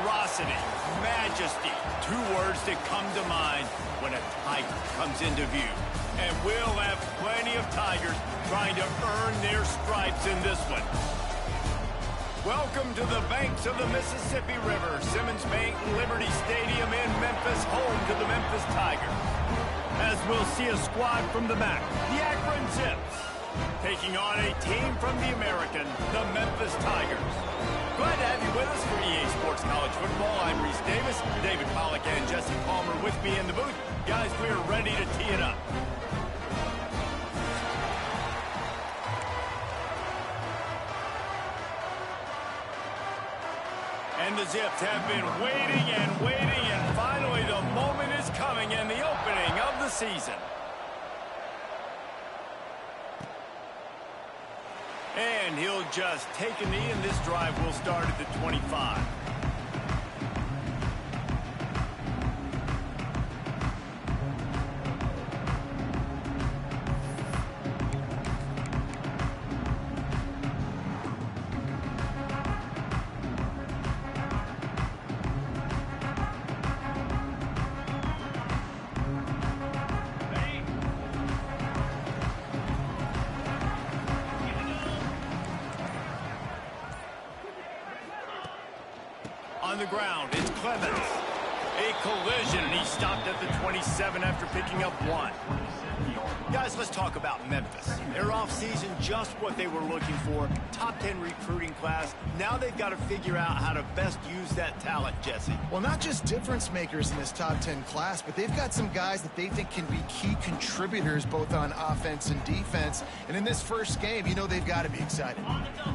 ferocity, majesty, two words that come to mind when a tiger comes into view. And we'll have plenty of tigers trying to earn their stripes in this one. Welcome to the banks of the Mississippi River, Simmons Bank Liberty Stadium in Memphis, home to the Memphis Tigers. As we'll see a squad from the back, the Akron Zips, taking on a team from the American, the Memphis Tigers. Glad to have you with us for EA Sports College Football. I'm Reese Davis, David Pollack and Jesse Palmer with me in the booth. Guys, we are ready to tee it up. And the Zips have been waiting and finally the moment is coming and the opening of the season. And he'll just take a knee, and this drive will start at the 25. On the ground, it's Clemens. A collision, and he stopped at the 27 after picking up one. Guys, let's talk about Memphis. Their offseason, just what they were looking for. Top 10 recruiting class. Now they've got to figure out how to best use that talent, Jesse. Well, not just difference makers in this top 10 class, but they've got some guys that they think can be key contributors both on offense and defense. And in this first game, you know they've got to be excited.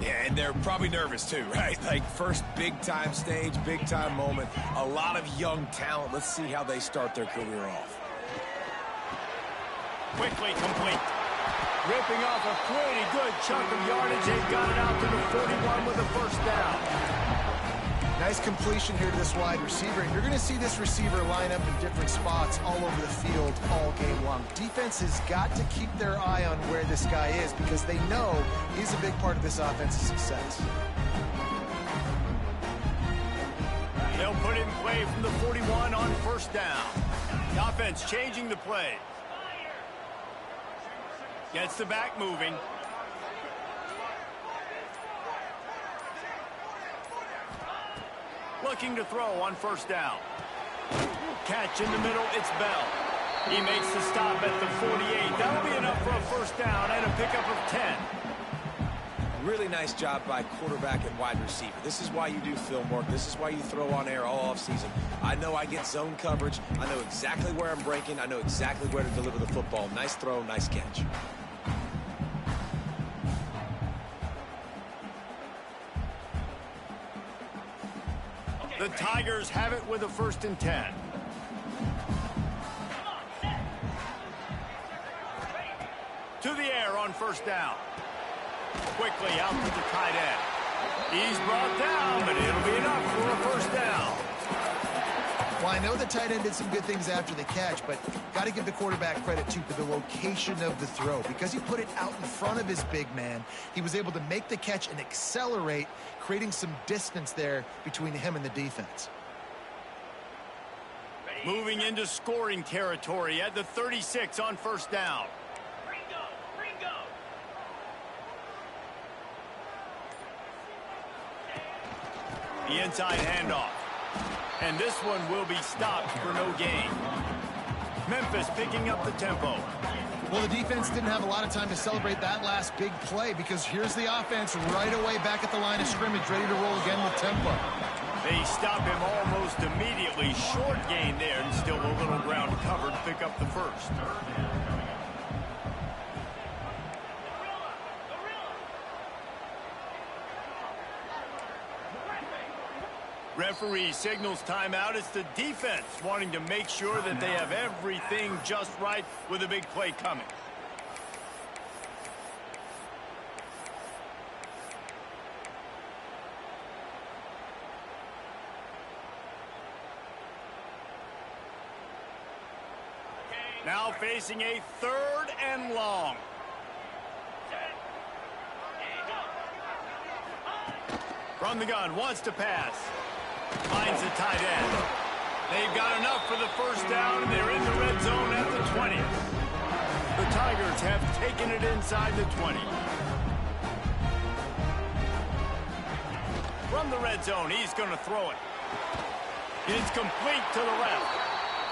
Yeah, and they're probably nervous too, right? Like first big-time stage, big-time moment. A lot of young talent. Let's see how they start their career off. Quickly complete. Ripping off a pretty good chunk of yardage. They've got it out to the 41 with a first down. Nice completion here to this wide receiver. And you're going to see this receiver line up in different spots all over the field all game long. Defense has got to keep their eye on where this guy is because they know he's a big part of this offense's success. They'll put it in play from the 41 on first down. The offense changing the play. Gets the back moving. Looking to throw on first down. Catch in the middle, it's Bell. He makes the stop at the 48. That'll be enough for a first down and a pickup of 10. Really nice job by quarterback and wide receiver. This is why you do film work. This is why you throw on air all offseason. I know I get zone coverage. I know exactly where I'm breaking. I know exactly where to deliver the football. Nice throw, nice catch. The Tigers have it with a 1st and 10. To the air on first down. Quickly out to the tight end. He's brought down, but it'll be enough for a first down. Well, I know the tight end did some good things after the catch, but got to give the quarterback credit, too, for the location of the throw. Because he put it out in front of his big man, he was able to make the catch and accelerate, creating some distance there between him and the defense. Moving into scoring territory at the 36 on first down. The inside handoff. And this one will be stopped for no gain. Memphis picking up the tempo. Well, the defense didn't have a lot of time to celebrate that last big play because here's the offense right away back at the line of scrimmage, ready to roll again with tempo. They stop him almost immediately. Short gain there, and still a little ground covered to pick up the first. Referee signals timeout. It's the defense wanting to make sure that they have everything just right with a big play coming. Now facing a 3rd and long. From the gun, wants to pass. Finds the tight end. They've got enough for the first down, and they're in the red zone at the 20. The Tigers have taken it inside the 20. From the red zone, he's going to throw it. It's complete to the left.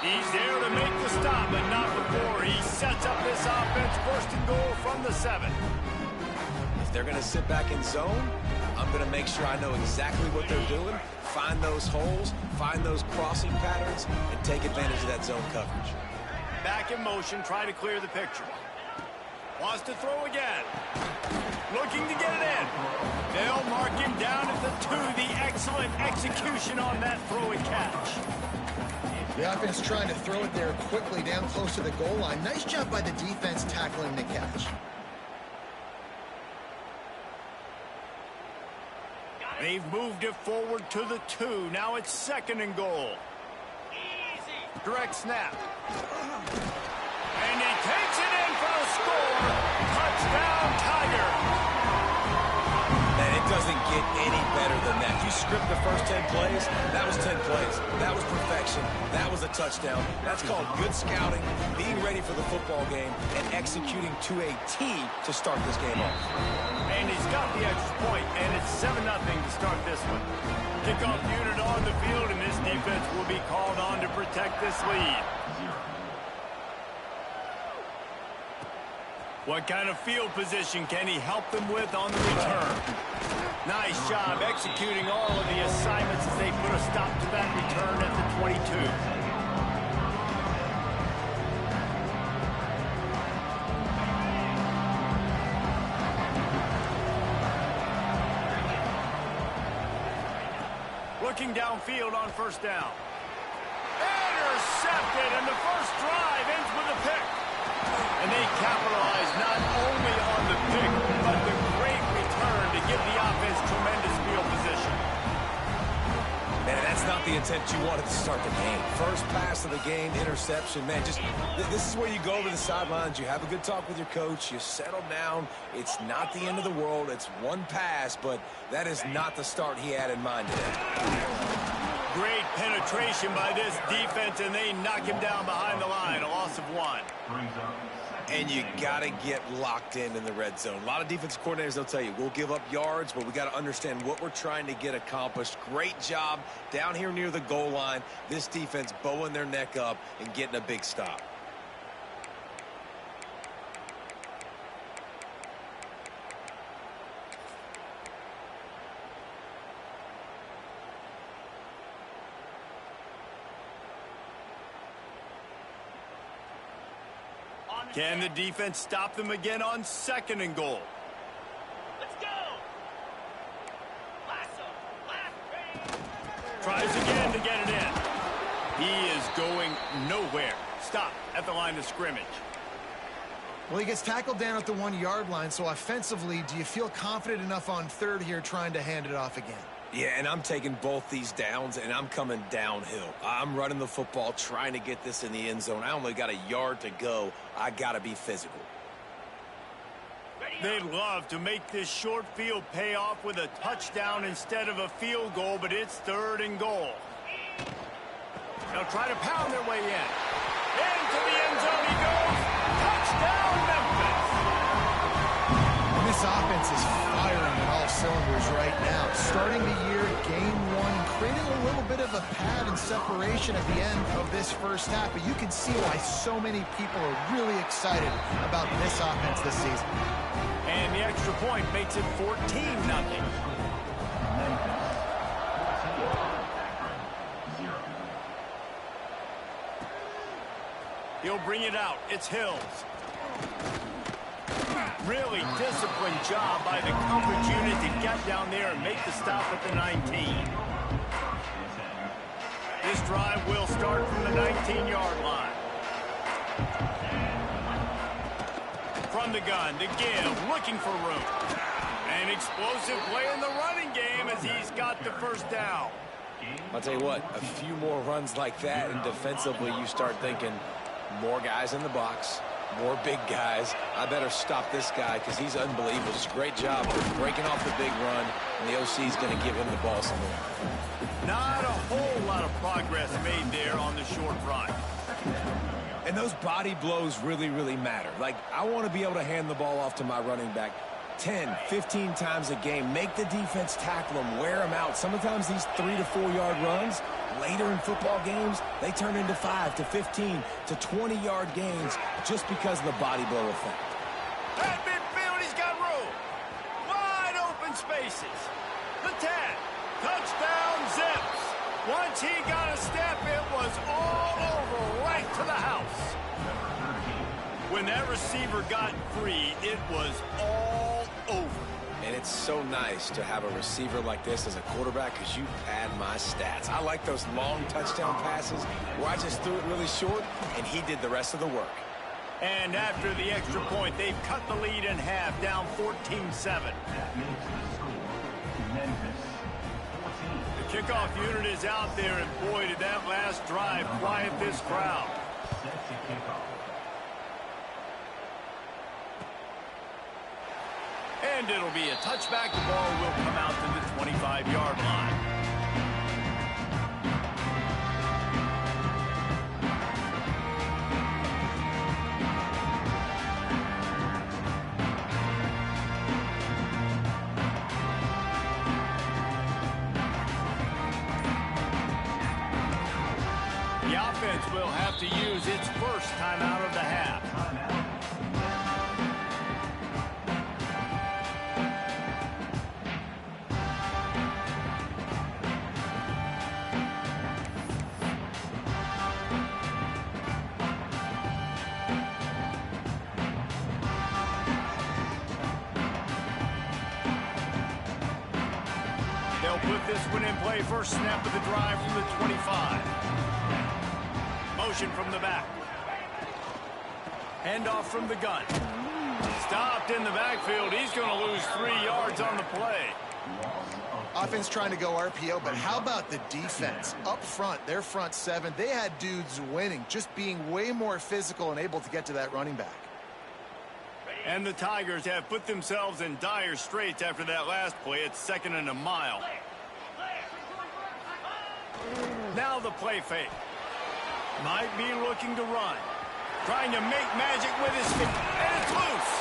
He's there to make the stop, but not before he sets up this offense. First and goal from the 7. If they're going to sit back in zone, I'm going to make sure I know exactly what they're doing, find those holes, find those crossing patterns, and take advantage of that zone coverage. Back in motion, try to clear the picture. Wants to throw again. Looking to get it in. They'll mark him down at the 2. The excellent execution on that throw and catch. The offense trying to throw it there quickly down close to the goal line. Nice job by the defense tackling the catch. They've moved it forward to the 2. Now it's second and goal. Direct snap. And he takes it in for the score. Touchdown, Tiger. Man, it doesn't get any better than that. You script the first 10 plays, that was 10 plays. That was perfection. That was a touchdown. That's called good scouting, being ready for the football game, and executing to a T to start this game off. And he's got the extra point, and it's 7-0 to start this one. Kickoff unit on the field, and this defense will be called on to protect this lead. What kind of field position can he help them with on the return? Nice job executing all of the assignments as they put a stop to that return at the 22. Looking downfield on first down. Intercepted, and the first drive ends with a pick. And they capitalize not only on the pick, but the great return to give the offense tremendous field position. Man, that's not the intent you wanted to start the game. First pass of the game, interception. Man, just this is where you go over the sidelines. You have a good talk with your coach. You settle down. It's not the end of the world. It's one pass, but that is not the start he had in mind today. Great penetration by this defense, and they knock him down behind the line. A loss of 1. And you got to get locked in the red zone. A lot of defensive coordinators, they'll tell you, we'll give up yards, but we got to understand what we're trying to get accomplished. Great job down here near the goal line. This defense bowing their neck up and getting a big stop. Can the defense stop them again on second and goal? Let's go. Tries again to get it in. He is going nowhere. Stop at the line of scrimmage. Well, he gets tackled down at the 1-yard line, so offensively, do you feel confident enough on third here trying to hand it off again? Yeah, and I'm taking both these downs, and I'm coming downhill. I'm running the football, trying to get this in the end zone. I only got a yard to go. I got to be physical. They'd love to make this short field pay off with a touchdown instead of a field goal, but it's third and goal. They'll try to pound their way in. Into the end zone he goes. Touchdown, Memphis. This offense is firing on all cylinders right now. Starting the year, game 1, creating a little bit of a pad and separation at the end of this first half. But you can see why so many people are really excited about this offense this season. And the extra point makes it 14-0. He'll bring it out. It's Hills. Really disciplined job by the coverage unit to get down there and make the stop at the 19. This drive will start from the 19-yard line. From the gun to give, looking for room. An explosive play in the running game as he's got the first down. I'll tell you what, a few more runs like that, and defensively you start thinking more guys in the box, more big guys. I better stop this guy because he's unbelievable. Just a great job breaking off the big run, and the OC is going to give him the ball some more. Not a whole lot of progress made there on the short run. And those body blows really, really matter. Like, I want to be able to hand the ball off to my running back 10, 15 times a game. Make the defense tackle them, wear them out. Sometimes these 3 to 4 yard runs, later in football games, they turn into 5 to 15 to 20 yard gains just because of the body blow effect. At midfield, he's got room. Wide open spaces. The 10. Touchdown Zips. Once he got a step, it was all over right to the house. When that receiver got free, it was all over. And it's so nice to have a receiver like this as a quarterback because you pad my stats. I like those long touchdown passes where I just threw it really short and he did the rest of the work. And after the extra point, they've cut the lead in half, down 14-7. The kickoff unit is out there, and boy, did that last drive quiet this crowd. And it'll be a touchback. The ball will come out to the 25-yard line. The offense will have to use its first timeout of the half. They'll put this one in play. First snap of the drive from the 25. Motion from the back. Handoff from the gun. Stopped in the backfield. He's going to lose 3 yards on the play. Offense trying to go RPO, but how about the defense? Up front, their front 7, they had dudes winning, just being way more physical and able to get to that running back. And the Tigers have put themselves in dire straits after that last play. It's 2nd and a mile. Now the play fake. Might be looking to run. Trying to make magic with his feet. And it's loose.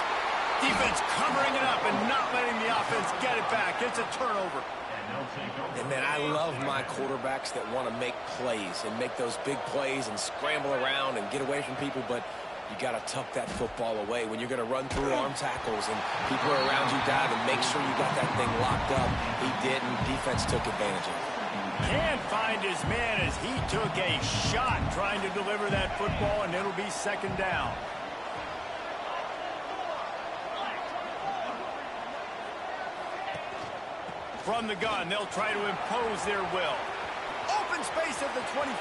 Defense covering it up and not letting the offense get it back. It's a turnover. And man, I love my quarterbacks that want to make plays and make those big plays and scramble around and get away from people, but you got to tuck that football away. When you're going to run through arm tackles and people are around you diving, make sure you got that thing locked up. He didn't. Defense took advantage of it. Can't find his man as he took a shot trying to deliver that football, and it'll be 2nd down. From the gun, they'll try to impose their will. Open space at the 25.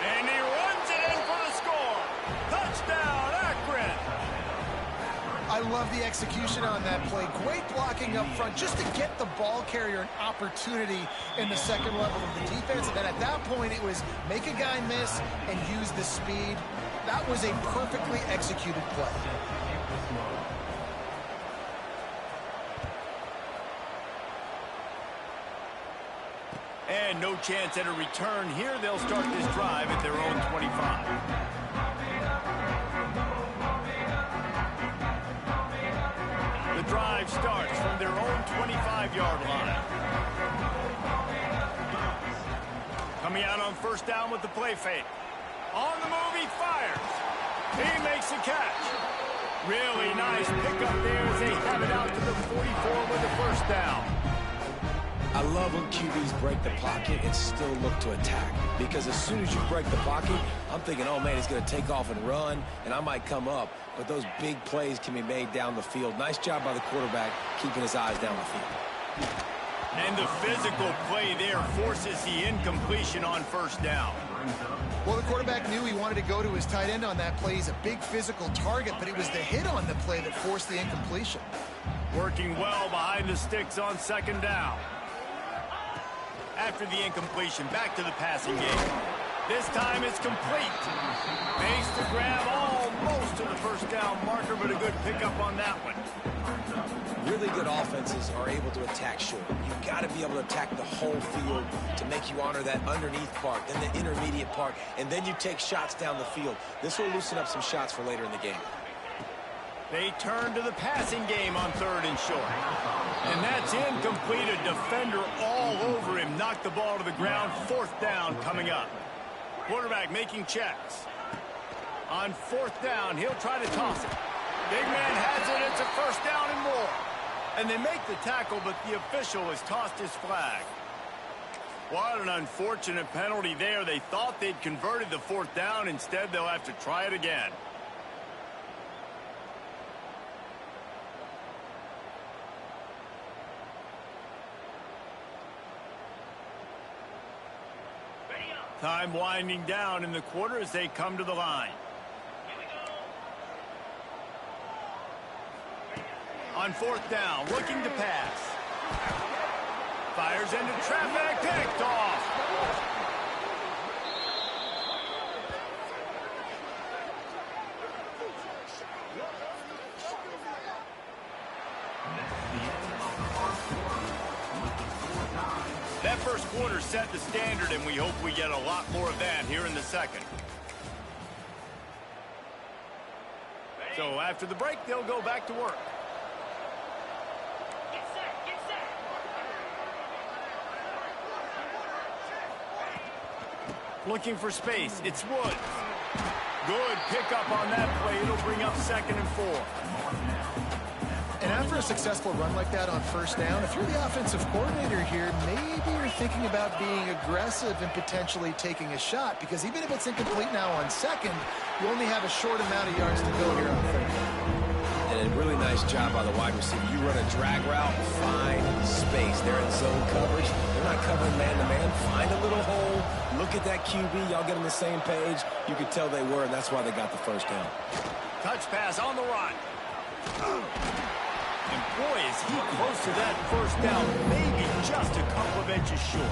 And he runs it in for the score. Touchdown, Akron. I love the execution on that play. Great blocking up front just to get the ball carrier an opportunity in the second level of the defense. And then at that point, it was make a guy miss and use the speed. That was a perfectly executed play. And no chance at a return here. They'll start this drive at their own 25. The drive starts from their own 25-yard line. Coming out on first down with the play fake. On the move, he fires. He makes the catch. Really nice pickup there as they have it out to the 44 with the first down. I love when QBs break the pocket and still look to attack. Because as soon as you break the pocket, I'm thinking, oh, man, he's going to take off and run, and I might come up. But those big plays can be made down the field. Nice job by the quarterback keeping his eyes down the field. And the physical play there forces the incompletion on first down. Well, the quarterback knew he wanted to go to his tight end on that play. He's a big physical target, but it was the hit on the play that forced the incompletion. Working well behind the sticks on second down. After the incompletion, back to the passing game. This time it's complete. Makes the grab almost to the first down marker, but a good pickup on that one. Really good offenses are able to attack short. You've got to be able to attack the whole field to make you honor that underneath part, then the intermediate part, and then you take shots down the field. This will loosen up some shots for later in the game. They turn to the passing game on 3rd and short. And that's incomplete. A defender all over him. Knocked the ball to the ground. 4th down coming up. Quarterback making checks. On 4th down, he'll try to toss it. Big man has it. It's a 1st down and more. And they make the tackle, but the official has tossed his flag. What an unfortunate penalty there. They thought they'd converted the 4th down. Instead, they'll have to try it again. Time winding down in the quarter as they come to the line. On 4th down, looking to pass. Fires into traffic, picked off. That first quarter set the standard, and we hope we get a lot more of that here in the second. So after the break, they'll go back to work. Get set, get set. Looking for space. It's Woods. Good pickup on that play. It'll bring up 2nd and 4. And after a successful run like that on 1st down, if you're the offensive coordinator here, maybe you're thinking about being aggressive and potentially taking a shot, because even if it's incomplete now on 2nd, you only have a short amount of yards to go here on 3rd. And a really nice job by the wide receiver. You run a drag route, find space. They're in zone coverage. They're not covering man-to-man. Find a little hole. Look at that QB. Y'all get on the same page. You could tell they were, and that's why they got the 1st down. Touch pass on the run. And boy, is he close to that 1st down, maybe just a couple of inches short.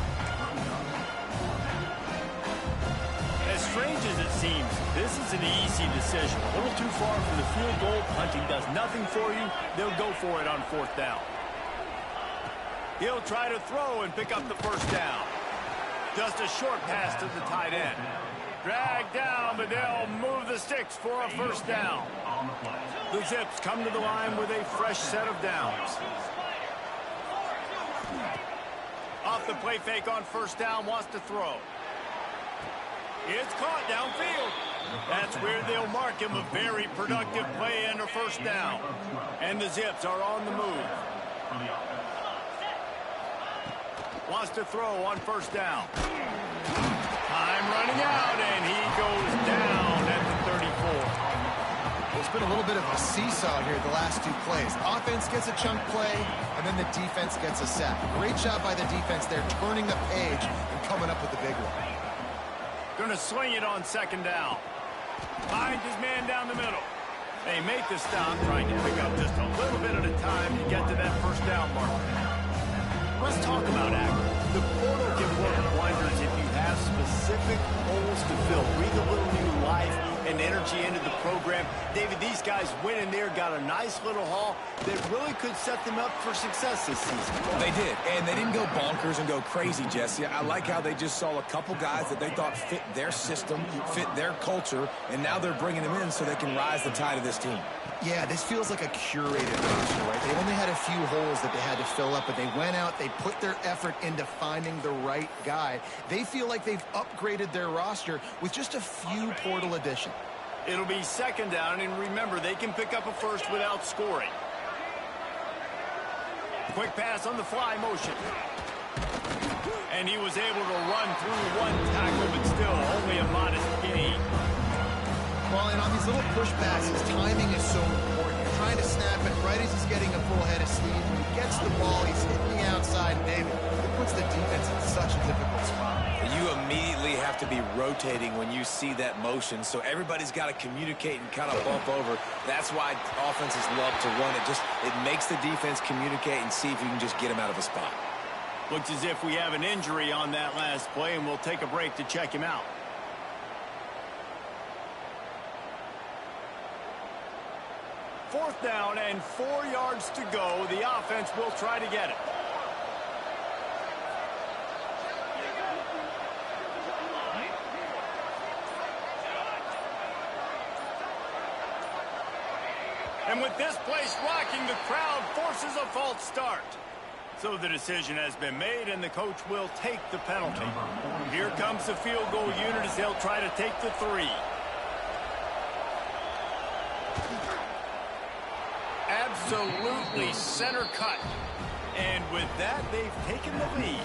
As strange as it seems, this is an easy decision. A little too far from the field goal. Punting does nothing for you. They'll go for it on 4th down. He'll try to throw and pick up the 1st down. Just a short pass to the tight end. Dragged down, but they'll move the sticks for a 1st down. The Zips come to the line with a fresh set of downs. Off the play fake on 1st down, wants to throw. It's caught downfield. That's where they'll mark him. A very productive play and a 1st down. And the Zips are on the move. Wants to throw on 1st down. Time running out, and he goes down at the 34. It's been a little bit of a seesaw here the last 2 plays. Offense gets a chunk play, and then the defense gets a sack. Great job by the defense there, turning the page and coming up with the big one. Gonna swing it on 2nd down. Finds his man down the middle. They make the stop, trying to pick up just a little bit at a time to get to that 1st down mark. Let's talk about accuracy. The portal can work wonders if you have specific holes to fill. Breathe a little new life and energy into the program. David, these guys went in there, got a nice little haul that really could set them up for success this season. They did, and they didn't go bonkers and go crazy, Jesse. I like how they just saw a couple guys that they thought fit their system, fit their culture, and now they're bringing them in so they can rise the tide of this team. Yeah, this feels like a curated roster, right? They only had a few holes that they had to fill up, but they went out, they put their effort into finding the right guy. They feel like they've upgraded their roster with just a few portal additions. It'll be 2nd down, and remember, they can pick up a 1st without scoring. Quick pass on the fly motion. And he was able to run through 1 tackle, but still only a modest gain. Well, and on these little push passes, timing is so important. You're trying to snap it right as he's getting a full head of steam. When he gets the ball, he's hitting the outside, David. It puts the defense in such a difficult spot. You immediately have to be rotating when you see that motion, so everybody's got to communicate and kind of bump over. That's why offenses love to run it. It makes the defense communicate and see if you can just get him out of a spot. Looks as if we have an injury on that last play, and we'll take a break to check him out. 4th down and 4 yards to go. The offense will try to get it. And with this place rocking, the crowd forces a false start. So the decision has been made, and the coach will take the penalty. Here comes the field goal unit as they'll try to take the 3. Absolutely center cut. And with that, they've taken the lead.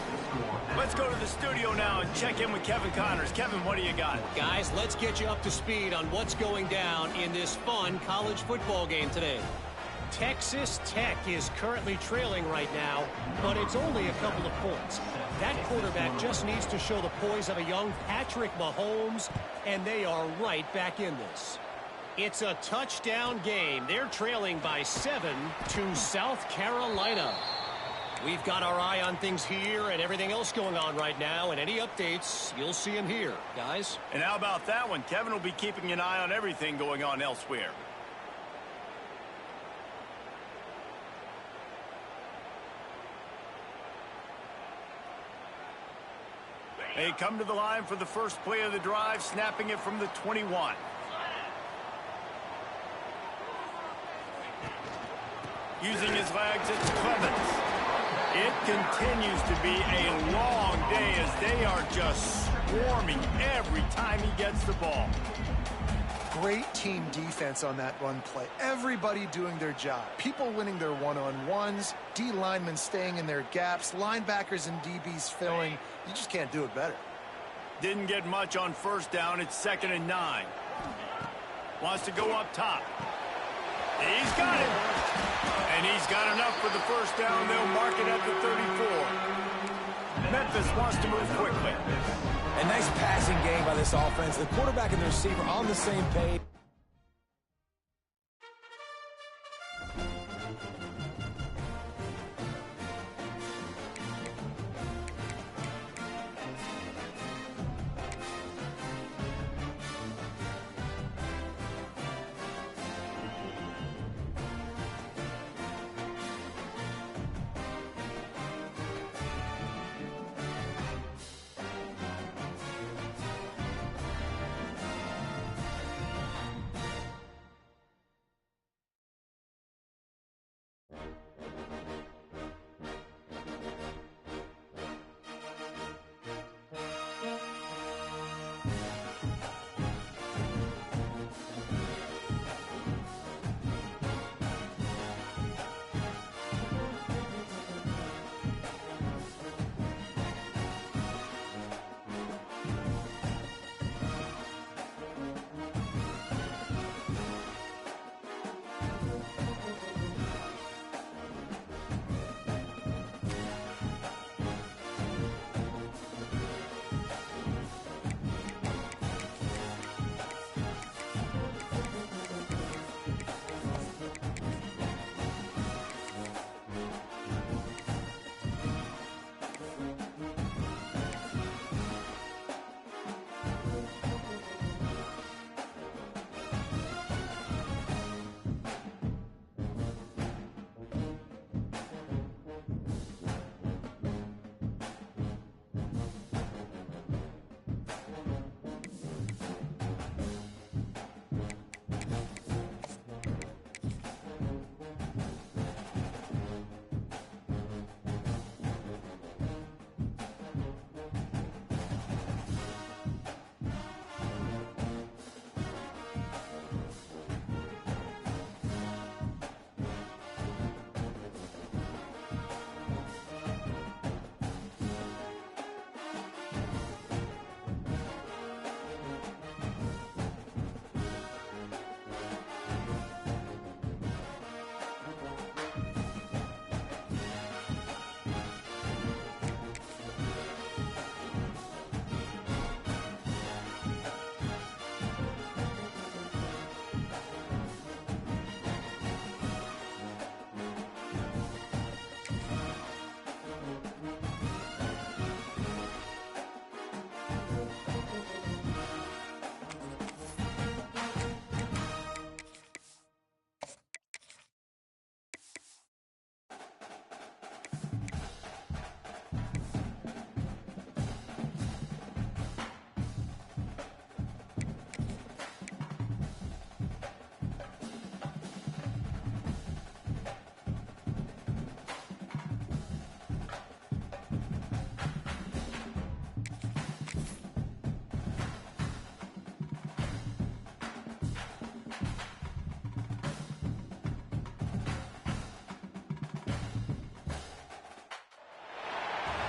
Let's go to the studio now and check in with Kevin Connors. Kevin, what do you got? Guys, let's get you up to speed on what's going down in this fun college football game today. Texas Tech is currently trailing right now, but it's only a couple of points. That quarterback just needs to show the poise of a young Patrick Mahomes, and they are right back in this. It's a touchdown game. They're trailing by 7 to South Carolina. We've got our eye on things here and everything else going on right now, and any updates, you'll see them here, guys. And how about that one? Kevin will be keeping an eye on everything going on elsewhere. They come to the line for the first play of the drive, snapping it from the 21. Using his legs, it's Clemens. It continues to be a long day as they are just swarming every time he gets the ball. Great team defense on that run play. Everybody doing their job. People winning their one-on-ones, D linemen staying in their gaps, linebackers and DBs filling. You just can't do it better. Didn't get much on 1st down. It's 2nd and 9. Wants to go up top. He's got it. And he's got enough for the 1st down. They'll mark it at the 34. Memphis wants to move quickly. A nice passing game by this offense. The quarterback and the receiver on the same page.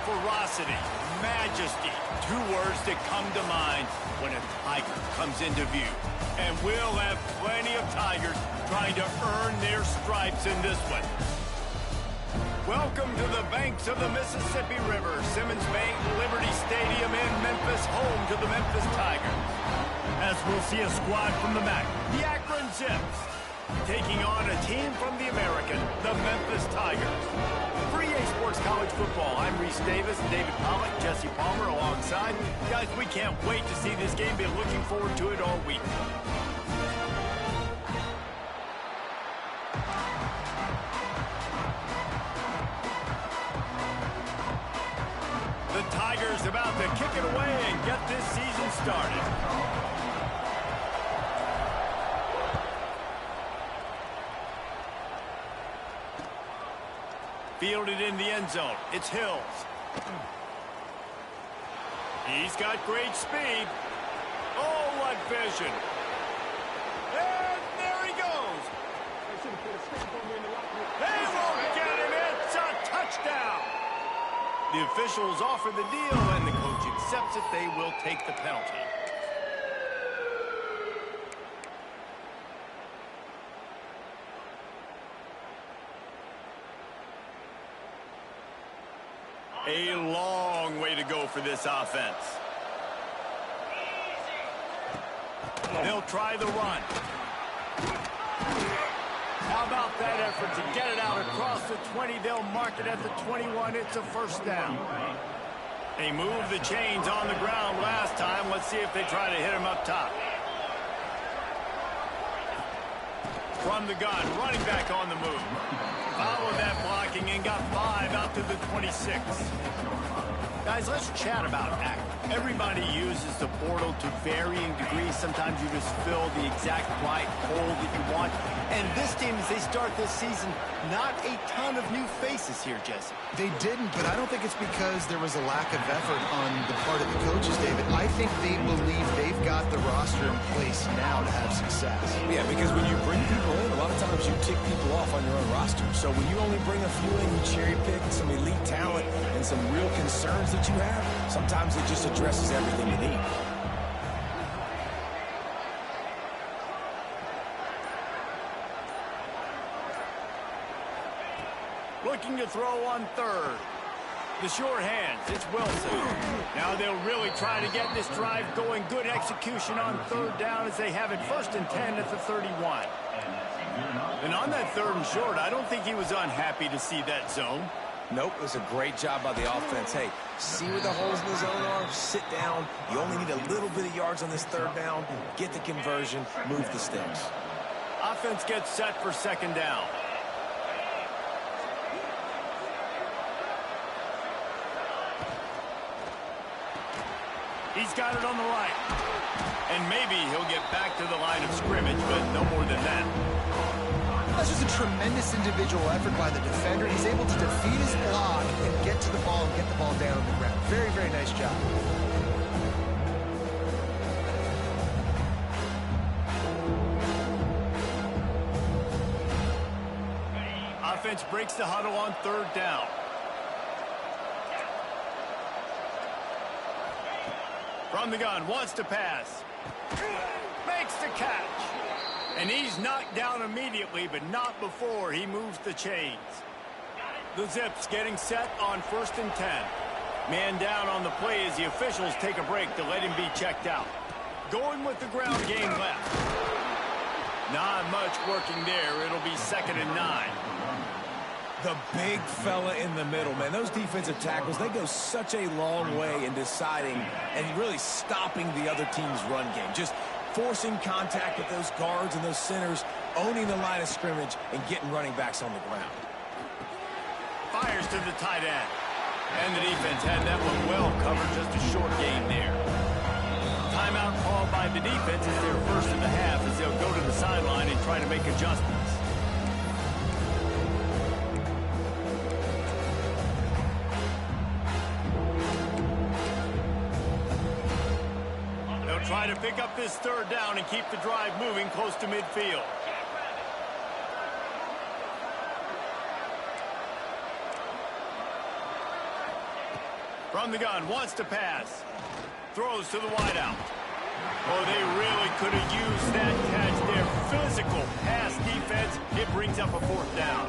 ferocity, majesty, two words that come to mind when a Tiger comes into view. And we'll have plenty of Tigers trying to earn their stripes in this one. Welcome to the banks of the Mississippi River, Simmons Bank Liberty Stadium in Memphis, home to the Memphis Tigers. As we'll see a squad from the MAC, the Akron Zips, taking on a team from the American, the Memphis Tigers. For EA Sports College Football, I'm Reese Davis, David Pollack, Jesse Palmer alongside. Guys, we can't wait to see this game. Been looking forward to it all week. The Tigers about to kick it away and get this season started. Fielded in the end zone. It's Hills. He's got great speed. Oh, what vision. And there he goes. They won't get him. It's a touchdown. The officials offer the deal, and the coach accepts it. They will take the penalty. A long way to go for this offense. They'll try the run. How about that effort to get it out across the 20? They'll mark it at the 21. It's a first down. They moved the chains on the ground last time. Let's see if they try to hit him up top. From the gun, running back on the move. Followed that blocking and got 5 out to the 26. Guys, let's chat about Akron. Everybody uses the portal to varying degrees. Sometimes you just fill the exact right hole that you want. And this team, as they start this season, not a ton of new faces here, Jesse. They didn't, but I don't think it's because there was a lack of effort on the part of the coaches, David. I think they believe they've got the roster in place now to have success. Yeah, because when you bring people in, a lot of times you tick people off on your own roster. So when you only bring a few in, you cherry pick some elite talent and some real concerns that you have, sometimes it just addresses everything you need. Looking to throw on third. The short hands, it's Wilson. Now they'll really try to get this drive going. Good execution on third down as they have it 1st and 10 at the 31. And on that 3rd and short, I don't think he was unhappy to see that zone. Nope, it was a great job by the offense. Hey, see where the holes in the zone are, sit down. You only need a little bit of yards on this 3rd down. Get the conversion, move the sticks. Offense gets set for 2nd down. He's got it on the right. And maybe he'll get back to the line of scrimmage, but no more than that. That's just a tremendous individual effort by the defender. He's able to defeat his block and get to the ball and get the ball down on the ground. Very, very nice job. Offense breaks the huddle on 3rd down. From the gun, wants to pass. Makes the catch. And he's knocked down immediately, but not before he moves the chains. The Zips getting set on 1st and 10. Man down on the play as the officials take a break to let him be checked out. Going with the ground game left. Not much working there. It'll be 2nd and 9. The big fella in the middle, man. Those defensive tackles, they go such a long way in deciding and really stopping the other team's run game. Just forcing contact with those guards and those centers, owning the line of scrimmage, and getting running backs on the ground. Fires to the tight end. And the defense had that one well covered, just a short game there. Timeout called by the defense is their 1st of the half as they'll go to the sideline and try to make adjustments. Try to pick up this 3rd down and keep the drive moving close to midfield. From the gun, wants to pass. Throws to the wideout. Oh, they really could have used that catch there. Physical pass defense. It brings up a 4th down.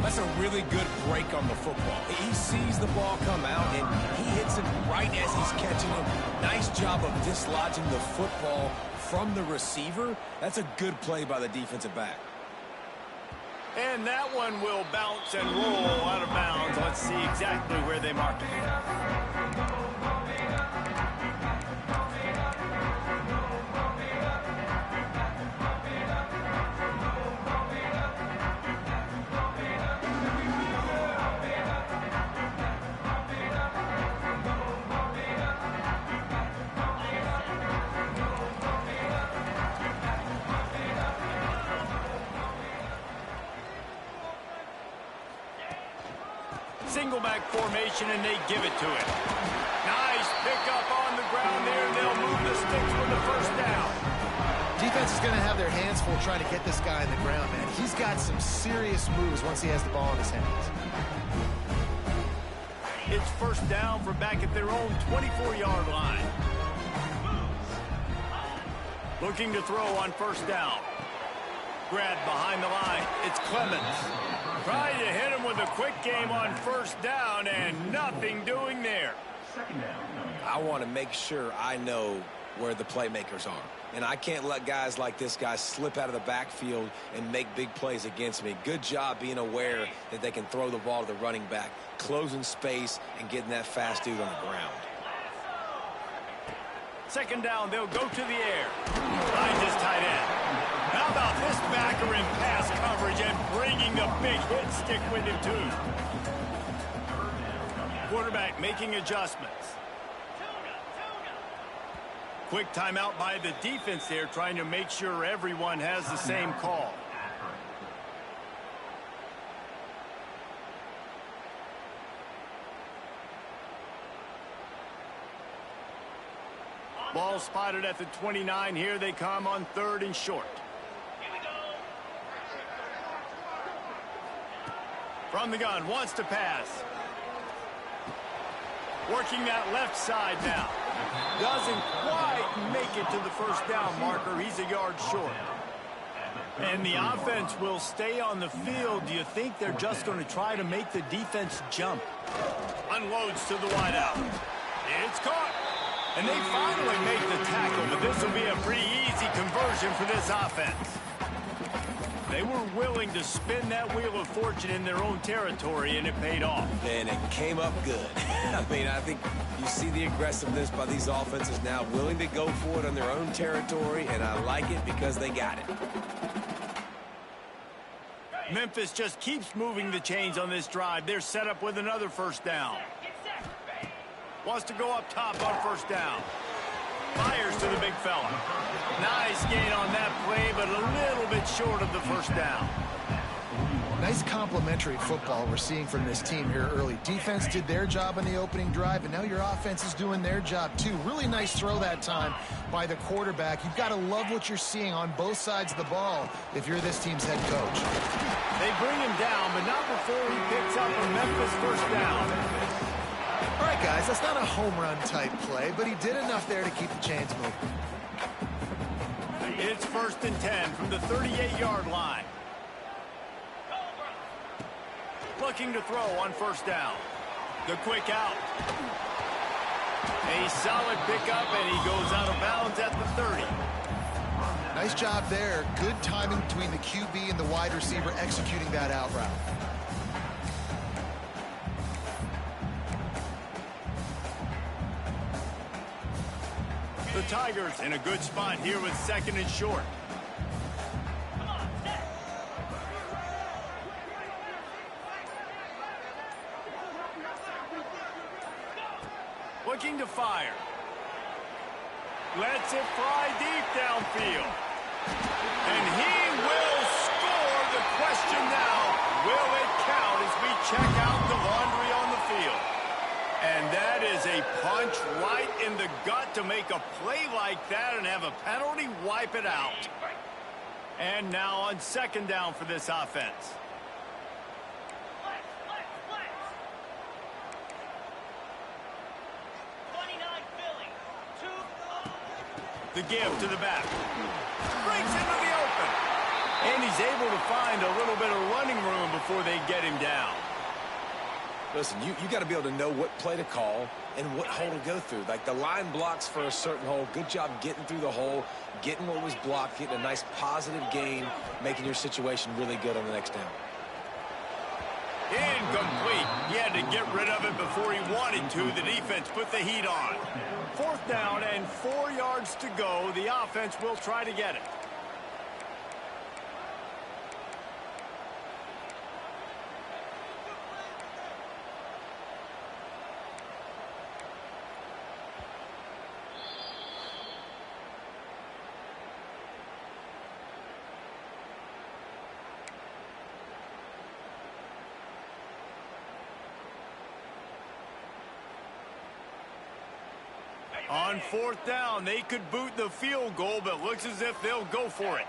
That's a really good break on the football. He sees the ball come out, and he hits it right as he's catching it. Nice job of dislodging the football from the receiver. That's a good play by the defensive back. And that one will bounce and roll out of bounds. Let's see exactly where they mark it. Single back formation, and they give it to him. Nice pickup on the ground there, and they'll move the sticks with the 1st down. Defense is going to have their hands full trying to get this guy in the ground, man. He's got some serious moves once he has the ball in his hands. It's 1st down from back at their own 24-yard line. Looking to throw on 1st down. Grab behind the line. It's Clemens. Trying to hit him with a quick game on 1st down, and nothing doing there. I want to make sure I know where the playmakers are. And I can't let guys like this guy slip out of the backfield and make big plays against me. Good job being aware that they can throw the ball to the running back, closing space, and getting that fast dude on the ground. 2nd down, they'll go to the air. Finds his tight end. How about this backer in pass coverage and bringing the big hit stick with him, too. Quarterback making adjustments. Quick timeout by the defense there, trying to make sure everyone has the same call. Ball spotted at the 29. Here they come on 3rd and short. From the gun, wants to pass. Working that left side now. Doesn't quite make it to the 1st down marker. He's a yard short. And the offense will stay on the field. Do you think they're just going to try to make the defense jump? Unloads to the wideout. It's caught. And they finally make the tackle, but this will be a pretty easy conversion for this offense. They were willing to spin that wheel of fortune in their own territory, and it paid off. And it came up good. I mean, I think you see the aggressiveness by these offenses now, willing to go for it on their own territory, and I like it because they got it. Memphis just keeps moving the chains on this drive. They're set up with another 1st down. Wants to go up top on 1st down. Fires to the big fella. Nice gain on that play, but a little bit short of the 1st down. Nice complementary football we're seeing from this team here early. Defense did their job on the opening drive, and now your offense is doing their job too. Really nice throw that time by the quarterback. You've got to love what you're seeing on both sides of the ball if you're this team's head coach. They bring him down, but not before he picks up a Memphis 1st down. All right, guys, that's not a home run type play, but he did enough there to keep the chains moving. It's 1st and 10 from the 38-yard line. Looking to throw on 1st down. The quick out. A solid pickup, and he goes out of bounds at the 30. Nice job there. Good timing between the QB and the wide receiver executing that out route. The Tigers in a good spot here with 2nd and short. Looking to fire. Lets it fly deep downfield. And he will score. The question now, will it count as we check out the laundry on the field? And that is a punch right in the gut to make a play like that and have a penalty wipe it out. And now on 2nd down for this offense. The give to the back. Breaks into the open. And he's able to find a little bit of running room before they get him down. Listen, you got to be able to know what play to call and what hole to go through. Like the line blocks for a certain hole. Good job getting through the hole, getting what was blocked, getting a nice positive gain, making your situation really good on the next down. Incomplete. He had to get rid of it before he wanted to. The defense put the heat on. 4th down and 4 yards to go. The offense will try to get it. On 4th down, they could boot the field goal, but looks as if they'll go for it.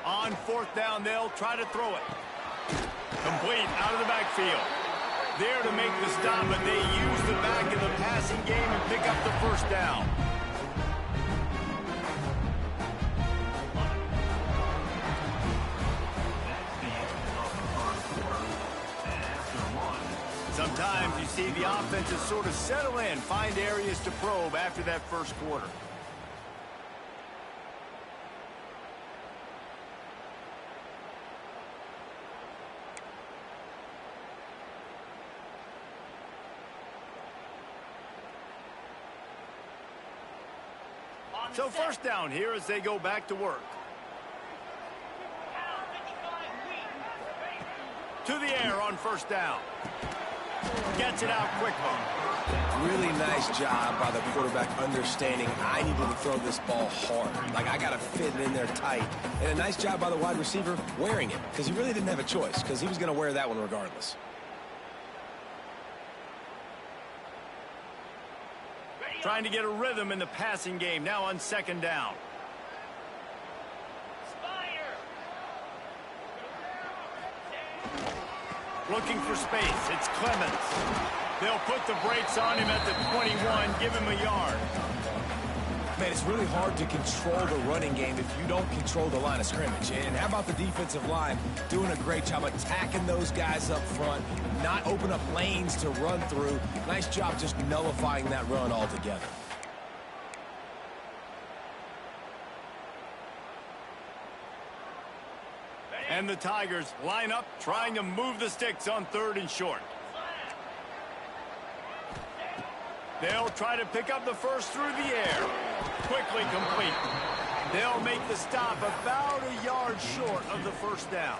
On 4th down, they'll try to throw it. Complete out of the backfield. There to make the stop, but they use the back in the passing game and pick up the 1st down. Sometimes you see the offenses sort of settle in, find areas to probe after that 1st quarter. So 1st down here as they go back to work. To the air on 1st down. Gets it out quickly. Really nice job by the quarterback understanding I needed to throw this ball hard. Like I got to fit it in there tight. And a nice job by the wide receiver wearing it because he really didn't have a choice because he was going to wear that one regardless. Trying to get a rhythm in the passing game now on 2nd down. Looking for space. It's Clemens. They'll put the brakes on him at the 21, give him a yard. Man, it's really hard to control the running game if you don't control the line of scrimmage. And how about the defensive line doing a great job attacking those guys up front, not open up lanes to run through. Nice job just nullifying that run altogether. And the Tigers line up, trying to move the sticks on 3rd and short. They'll try to pick up the 1st through the air. Quickly complete. They'll make the stop about a yard short of the 1st down.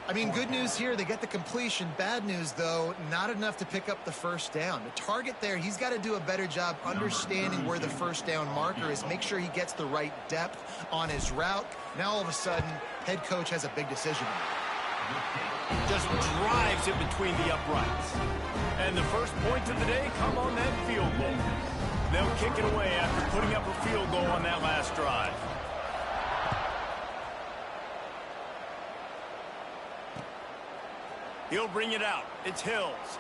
I mean, good news here, they get the completion. Bad news, though, not enough to pick up the 1st down. The target there, he's got to do a better job understanding where the 1st down marker is, make sure he gets the right depth on his route. Now, all of a sudden, head coach has a big decision. Just drives it between the uprights. And the 1st points of the day come on that field goal. They'll kick it away after putting up a field goal on that last drive. He'll bring it out. It's Hills.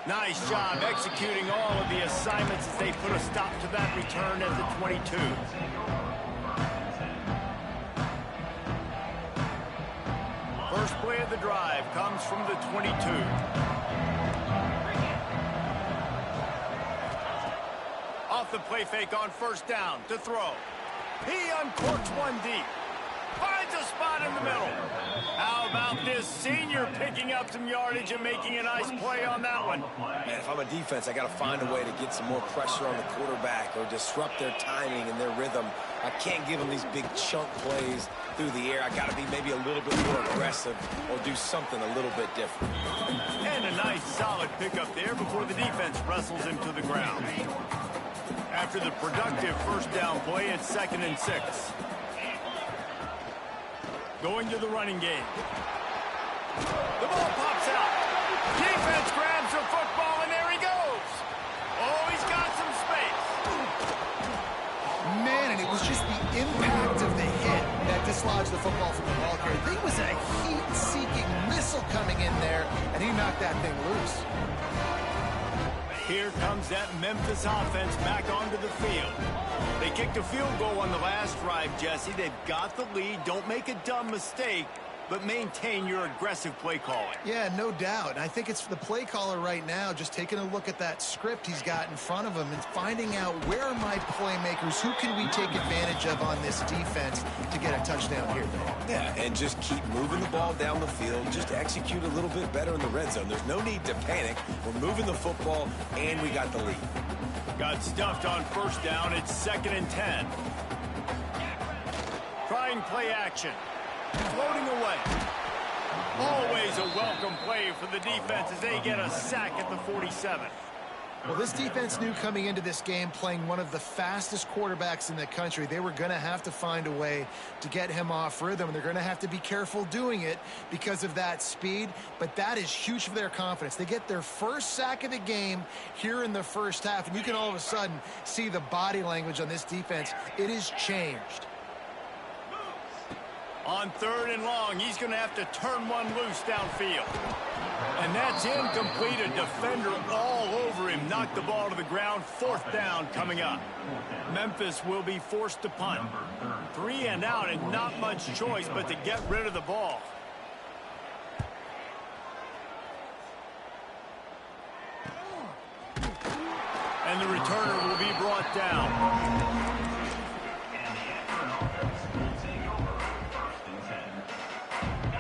Nice job executing all of the assignments as they put a stop to that return at the 22. First play of the drive comes from the 22. Off the play fake on 1st down to throw. He uncorks one deep. Finds a spot in the middle. How about this senior picking up some yardage and making a nice play on that one? Man, if I'm a defense, I got to find a way to get some more pressure on the quarterback or disrupt their timing and their rhythm. I can't give them these big chunk plays through the air. I got to be maybe a little bit more aggressive or do something a little bit different. And a nice solid pickup there before the defense wrestles him to the ground. After the productive 1st down play, it's 2nd and 6. Going to the running game. The ball pops out. Defense grabs the football, and there he goes. Oh, he's got some space. Man, and it was just the impact of the hit that dislodge the football from the ball carrier. There was a heat-seeking missile coming in there, and he knocked that thing loose. Here comes that Memphis offense back onto the field. They kicked a field goal on the last drive, Jesse. They've got the lead. Don't make a dumb mistake, but maintain your aggressive play calling. Yeah, no doubt. And I think it's the play caller right now just taking a look at that script he's got in front of him and finding out where are my playmakers, who can we take advantage of on this defense to get a touchdown here. Yeah, and just keep moving the ball down the field. Just execute a little bit better in the red zone. There's no need to panic. We're moving the football, and we got the lead. Got stuffed on first down. It's 2nd and 10. Trying play action. Floating away. Always a welcome play for the defense as they get a sack at the 47. Well, this defense knew coming into this game, playing one of the fastest quarterbacks in the country, they were going to have to find a way to get him off rhythm. They're going to have to be careful doing it because of that speed, but that is huge for their confidence. They get their first sack of the game here in the first half, and you can all of a sudden see the body language on this defense. It has changed. On 3rd and long, he's going to have to turn one loose downfield. And that's incomplete. A defender all over him. Knocked the ball to the ground. 4th down coming up. Memphis will be forced to punt. 3 and out and not much choice but to get rid of the ball. And the returner will be brought down.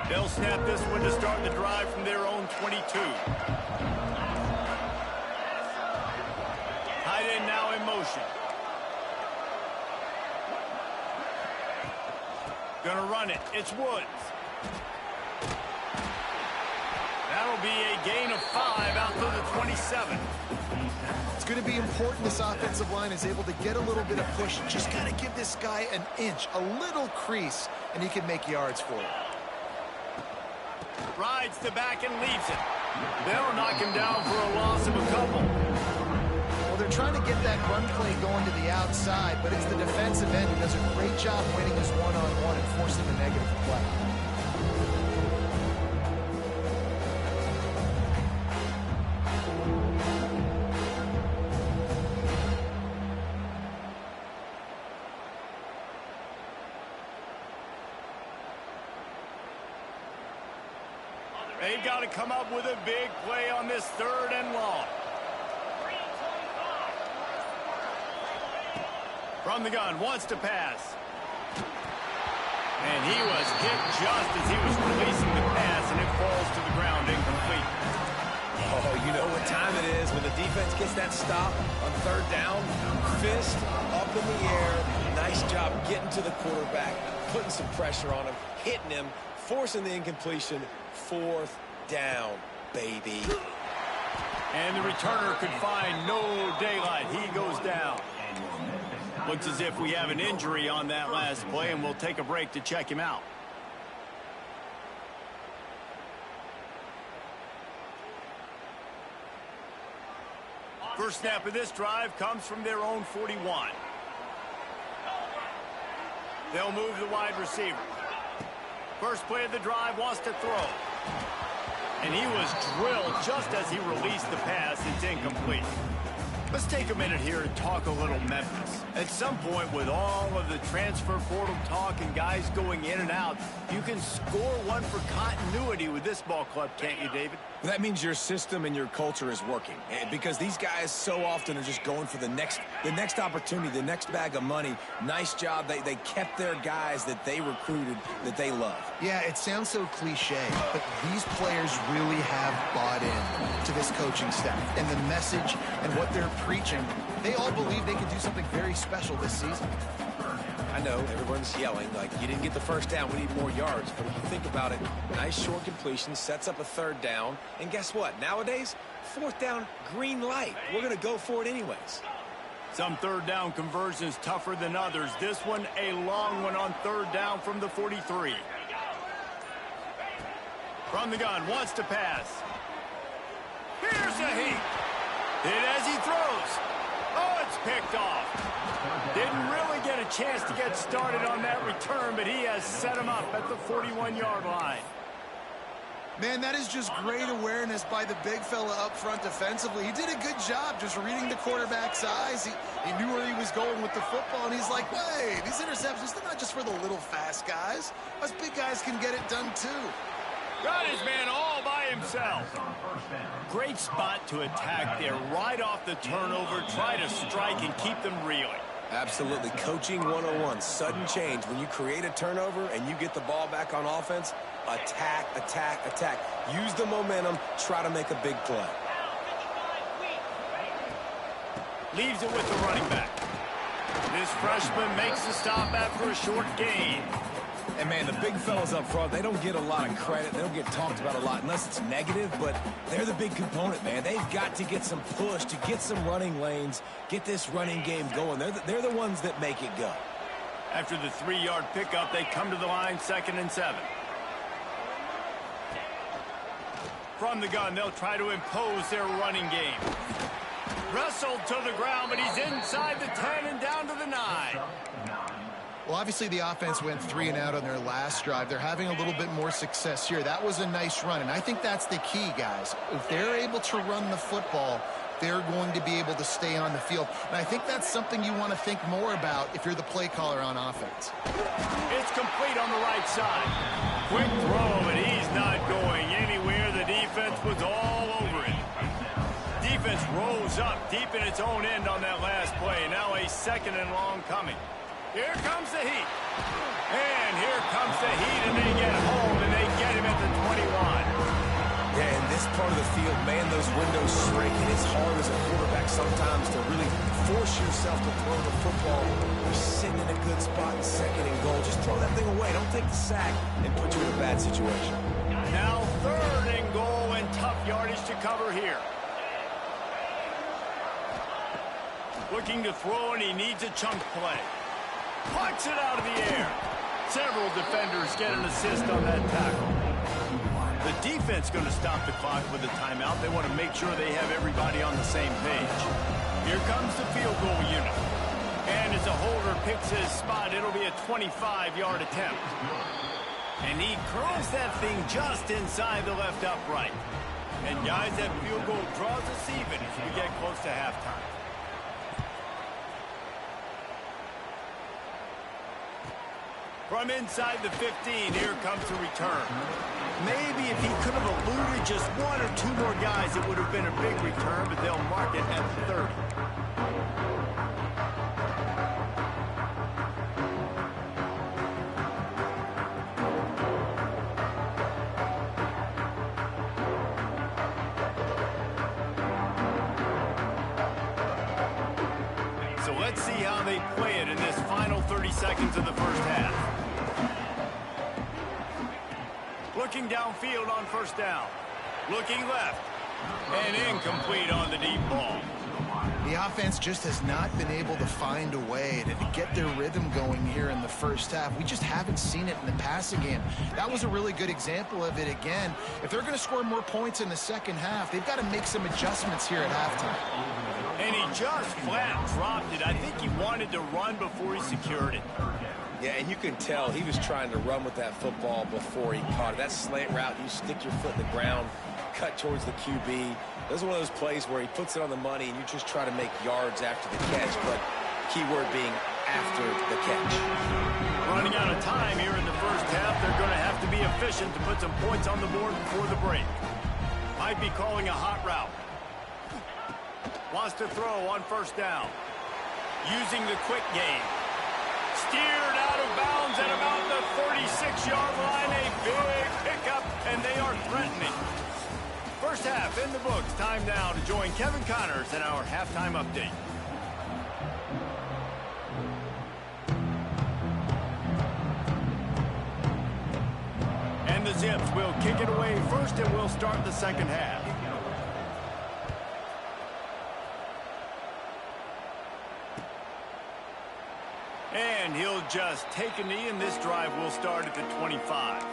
They'll snap this one to start the drive from their own 22. Tight end now in motion. Gonna run it. It's Woods. That'll be a gain of 5 out to the 27. It's going to be important this offensive line is able to get a little bit of push. Just got to give this guy an inch, a little crease, and he can make yards for it. Rides the back and leaves it. They'll knock him down for a loss of a couple. Well, they're trying to get that run play going to the outside, but it's the defensive end who does a great job winning his one-on-one and forcing a negative play. They've got to come up with a big play on this 3rd and long. From the gun, wants to pass. And he was hit just as he was releasing the pass, and it falls to the ground incomplete. Oh, you know what time it is when the defense gets that stop on 3rd down. Fist up in the air. Nice job getting to the quarterback, putting some pressure on him, hitting him, forcing the incompletion. 4th down, baby. And the returner could find no daylight. He goes down. Looks as if we have an injury on that last play, and we'll take a break to check him out. First snap of this drive comes from their own 41. They'll move the wide receiver. First play of the drive, wants to throw. And he was drilled just as he released the pass. It's incomplete. Let's take a minute here and talk a little Memphis. At some point, with all of the transfer portal talk and guys going in and out, you can score one for continuity with this ball club, can't you, David? That means your system and your culture is working, because these guys so often are just going for the next opportunity, the next bag of money. Nice job. They kept their guys that they recruited, that they love. Yeah, it sounds so cliche, but these players really have bought in to this coaching staff and the message and what they're preaching. They all believe they can do something very special this season. I know everyone's yelling like, you didn't get the first down, we need more yards. But if you think about it, nice short completion, sets up a 3rd down. And guess what? Nowadays, 4th down, green light. We're going to go for it anyways. Some 3rd down conversions tougher than others. This one, a long one on 3rd down from the 43. From the gun, wants to pass. Here's a heat. Hit as he throws. Oh, That's picked off. Didn't really get a chance to get started on that return, but he has set him up at the 41-yard line. Man, that is just great awareness by the big fella up front defensively. He did a good job just reading the quarterback's eyes. He knew where he was going with the football, and he's like, wait, these interceptions, they're not just for the little fast guys. Us big guys can get it done too. Got his man all by himself. Great spot to attack there right off the turnover. Try to strike and keep them reeling. Absolutely. Coaching 101. Sudden change. When you create a turnover and you get the ball back on offense, attack, attack, attack. Use the momentum. Try to make a big play. Leaves it with the running back. This freshman makes the stop after a short gain. And, man, the big fellas up front, they don't get a lot of credit. They don't get talked about a lot unless it's negative, but they're the big component, man. They've got to get some push, to get some running lanes, get this running game going. They're the ones that make it go. After the 3-yard pickup, they come to the line, 2nd and 7. From the gun, they'll try to impose their running game. Wrestled to the ground, but he's inside the 10 and down to the 9. Well, obviously the offense went 3 and out on their last drive. They're having a little bit more success here. That was a nice run, and I think that's the key, guys. If they're able to run the football, they're going to be able to stay on the field. And I think that's something you want to think more about if you're the play caller on offense. It's complete on the right side. Quick throw, but he's not going anywhere. The defense was all over it. Defense rose up deep in its own end on that last play. Now a 2nd and long coming. Here comes the heat. And here comes the heat, and they get home, and they get him at the 21. Yeah, in this part of the field, man, those windows shrink, and it's hard as a quarterback sometimes to really force yourself to throw the football. You're sitting in a good spot in 2nd and goal. Just throw that thing away. Don't take the sack and put you in a bad situation. Now 3rd and goal, and tough yardage to cover here. Looking to throw, and he needs a chunk play. Punch it out of the air. Several defenders get an assist on that tackle. The defense going to stop the clock with a timeout. They want to make sure they have everybody on the same page. Here comes the field goal unit. And as a holder picks his spot, it'll be a 25-yard attempt. And he curls that thing just inside the left upright. And guys, that field goal draws us even as we get close to halftime. From inside the 15, here comes the return. Maybe if he could have eluded just 1 or 2 more guys, it would have been a big return, but they'll mark it at the 30. So let's see how they play it in this final 30 seconds of the first half. Looking downfield on 1st down. Looking left. And incomplete on the deep ball. The offense just has not been able to find a way to get their rhythm going here in the first half. We just haven't seen it in the passing game. That was a really good example of it again. If they're going to score more points in the second half, they've got to make some adjustments here at halftime. And he just flat dropped it. I think he wanted to run before he secured it. Yeah, and you can tell he was trying to run with that football before he caught it. That slant route, you stick your foot in the ground, cut towards the QB. This is one of those plays where he puts it on the money and you just try to make yards after the catch, but key word being after the catch. Running out of time here in the first half. They're going to have to be efficient to put some points on the board before the break. Might be calling a hot route. Wants to throw on 1st down. Using the quick game. Steered out of bounds at about the 36-yard line. A big pickup, and they are threatening. First half in the books. Time now to join Kevin Connors in our halftime update. And the Zips will kick it away first, and we'll start the second half. And he'll just take a knee, and this drive will start at the 25.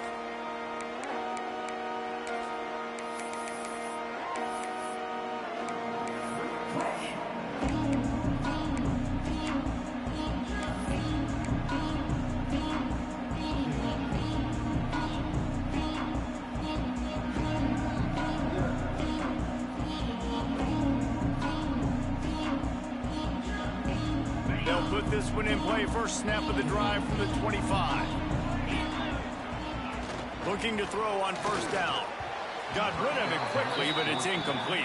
with this one in play. First snap of the drive from the 25. Looking to throw on first down. Got rid of it quickly, but it's incomplete.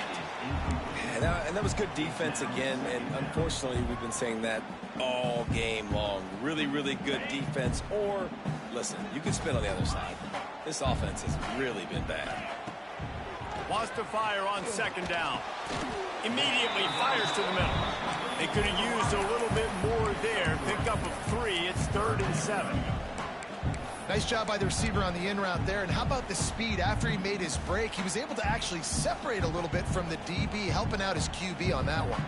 And that was good defense again, and unfortunately, we've been saying that all game long. Really, really good defense, or, listen, you can spin on the other side. This offense has really been bad. Wants to fire on second down. Immediately fires to the middle. They could have used a little bit more there. Pick up of 3. It's 3rd and 7. Nice job by the receiver on the in route there. And how about the speed? After he made his break, he was able to actually separate a little bit from the DB, helping out his QB on that one.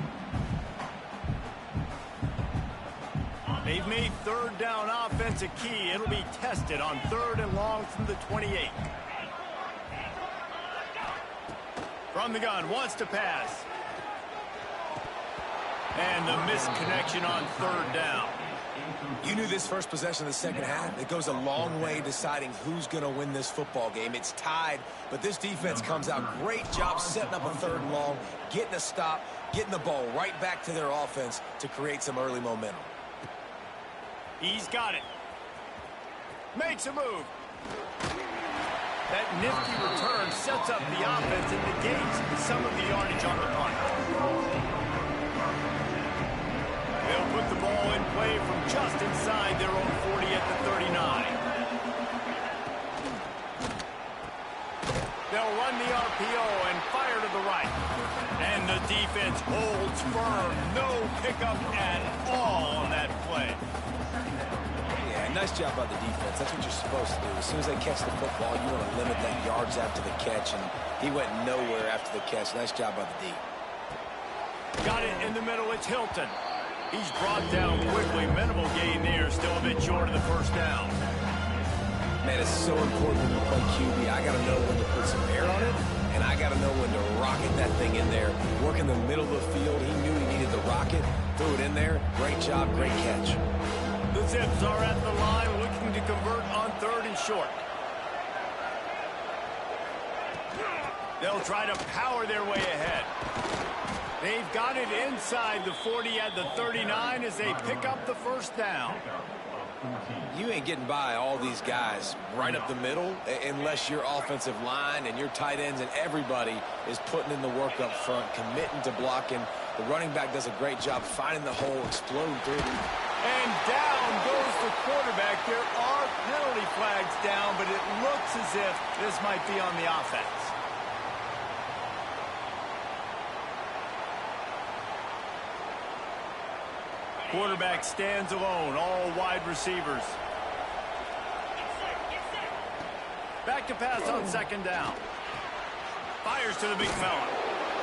They've made third down offense a key. It'll be tested on 3rd and long from the 28. From the gun, wants to pass. And the misconnection on 3rd down. You knew this first possession of the second half. It goes a long way deciding who's going to win this football game. It's tied, but this defense comes out. Great job setting up a 3rd and long, getting a stop, getting the ball right back to their offense to create some early momentum. He's got it. Makes a move. That nifty return sets up the offense and negates some of the yardage on the punt. They'll put the ball in play from just inside their own 40 at the 39. They'll run the RPO and fire to the right. And the defense holds firm. No pickup at all on that play. Yeah, nice job by the defense. That's what you're supposed to do. As soon as they catch the football, you want to limit that yards after the catch, and he went nowhere after the catch. Nice job by the D. Got it in the middle. It's Hilton. He's brought down quickly. Minimal gain there. Still a bit short of the first down. Man, it's so important when you play QB. I got to know when to put some air on it, and I got to know when to rocket that thing in there. Work in the middle of the field. He knew he needed the rocket. Threw it in there. Great job. Great catch. The Zips are at the line looking to convert on 3rd and short. They'll try to power their way ahead. They've got it inside the 40 at the 39 as they pick up the first down. You ain't getting by all these guys right up the middle unless your offensive line and your tight ends and everybody is putting in the work up front, committing to blocking. The running back does a great job finding the hole, exploding through. And down goes the quarterback. There are penalty flags down, but it looks as if this might be on the offense. Quarterback stands alone, all wide receivers. Back to pass on second down. Fires to the big fella.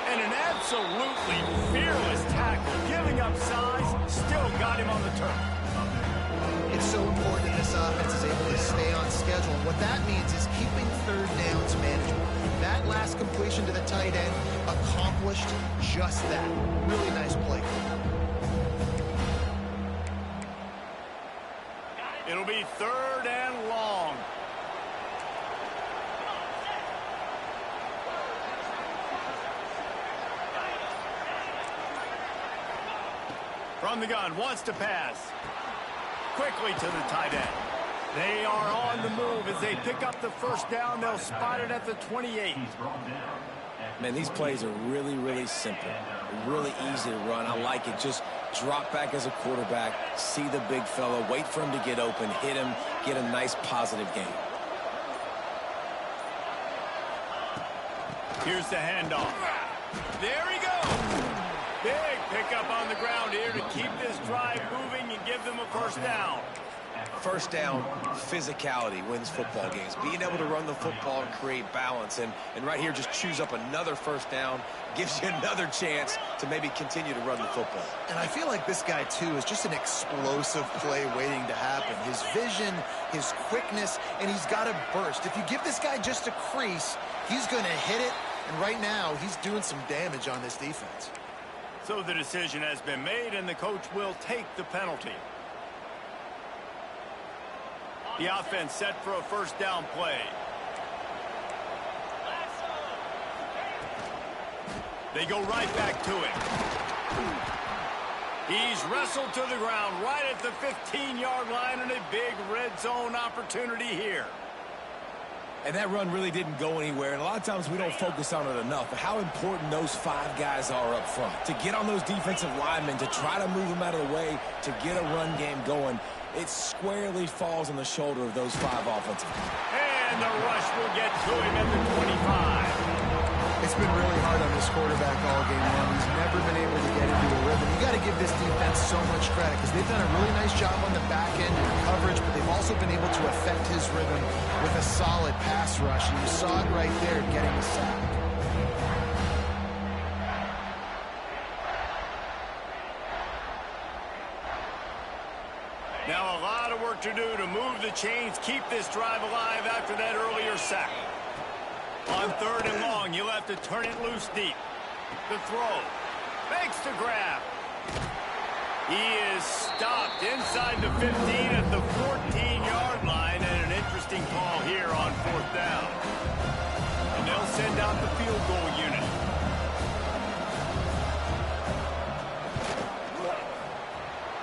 And an absolutely fearless tackle, giving up size, still got him on the turf. It's so important that this offense is able to stay on schedule. And what that means is keeping 3rd downs manageable. That last completion to the tight end accomplished just that. Really nice play. It'll be 3rd and long. From the gun, wants to pass. Quickly to the tight end. They are on the move as they pick up the first down. They'll spot it at the 28. Man, these plays are really, really simple. Really easy to run. I like it. Just drop back as a quarterback, see the big fella, wait for him to get open, hit him, get a nice positive game. Here's the handoff. There he goes. Big pickup on the ground here to keep this drive moving and give them a first down. First down, physicality wins football games. Being able to run the football and create balance. And right here, just choose up another first down, gives you another chance to maybe continue to run the football. And I feel like this guy, too, is just an explosive play waiting to happen. His vision, his quickness, and he's got a burst. If you give this guy just a crease, he's going to hit it. And right now, he's doing some damage on this defense. So the decision has been made, and the coach will take the penalty. The offense set for a first down play. They go right back to it. He's wrestled to the ground right at the 15-yard line, and a big red zone opportunity here. And that run really didn't go anywhere, and a lot of times we don't focus on it enough, but how important those 5 guys are up front. To get on those defensive linemen, to try to move them out of the way, to get a run game going, it squarely falls on the shoulder of those 5 offensive guys. And the rush will get to him at the 25. It's been really hard on this quarterback all game long. He's never been able to get into a rhythm. You got to give this defense so much credit because they've done a really nice job on the back end in coverage, but they've also been able to affect his rhythm with a solid pass rush. And you saw it right there getting the sack. Now a lot of work to do to move the chains, keep this drive alive after that earlier sack. On 3rd and long, you'll have to turn it loose deep. The throw. Makes the grab. He is stopped inside the 15 at the 14-yard line, and an interesting call here on 4th down. And they'll send out the field goal unit.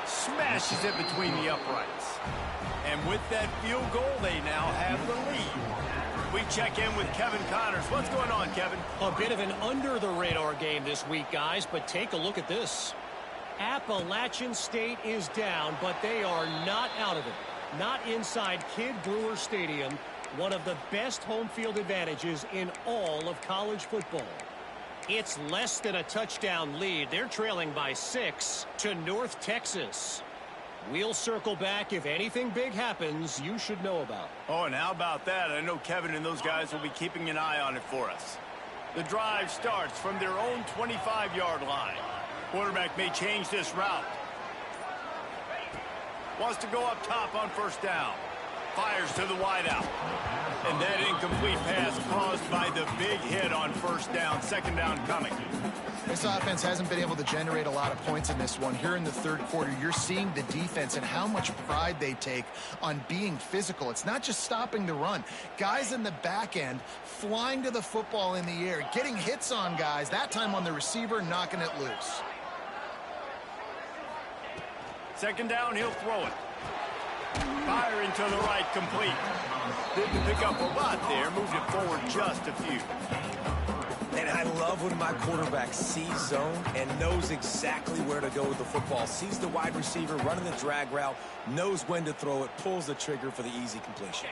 Smashes it between the uprights. And with that field goal, they now have the lead. We check in with Kevin Connors. What's going on, Kevin? A bit of an under-the-radar game this week, guys, but take a look at this. Appalachian State is down, but they are not out of it. Not inside Kidd Brewer Stadium, one of the best home field advantages in all of college football. It's less than a touchdown lead. They're trailing by 6 to North Texas. We'll circle back if anything big happens you should know about. Oh, and how about that? I know Kevin and those guys will be keeping an eye on it for us. The drive starts from their own 25-yard line. Quarterback may change this route. Wants to go up top on 1st down. Fires to the wideout. And that incomplete pass caused by the big hit on 1st down. 2nd down coming. This offense hasn't been able to generate a lot of points in this one. Here in the 3rd quarter, you're seeing the defense and how much pride they take on being physical. It's not just stopping the run. Guys in the back end flying to the football in the air, getting hits on guys, that time on the receiver, knocking it loose. 2nd down, he'll throw it. Firing to the right, complete. Didn't pick up a lot there, moved it forward just a few. And I love when my quarterback sees zone and knows exactly where to go with the football. Sees the wide receiver running the drag route, knows when to throw it, pulls the trigger for the easy completion.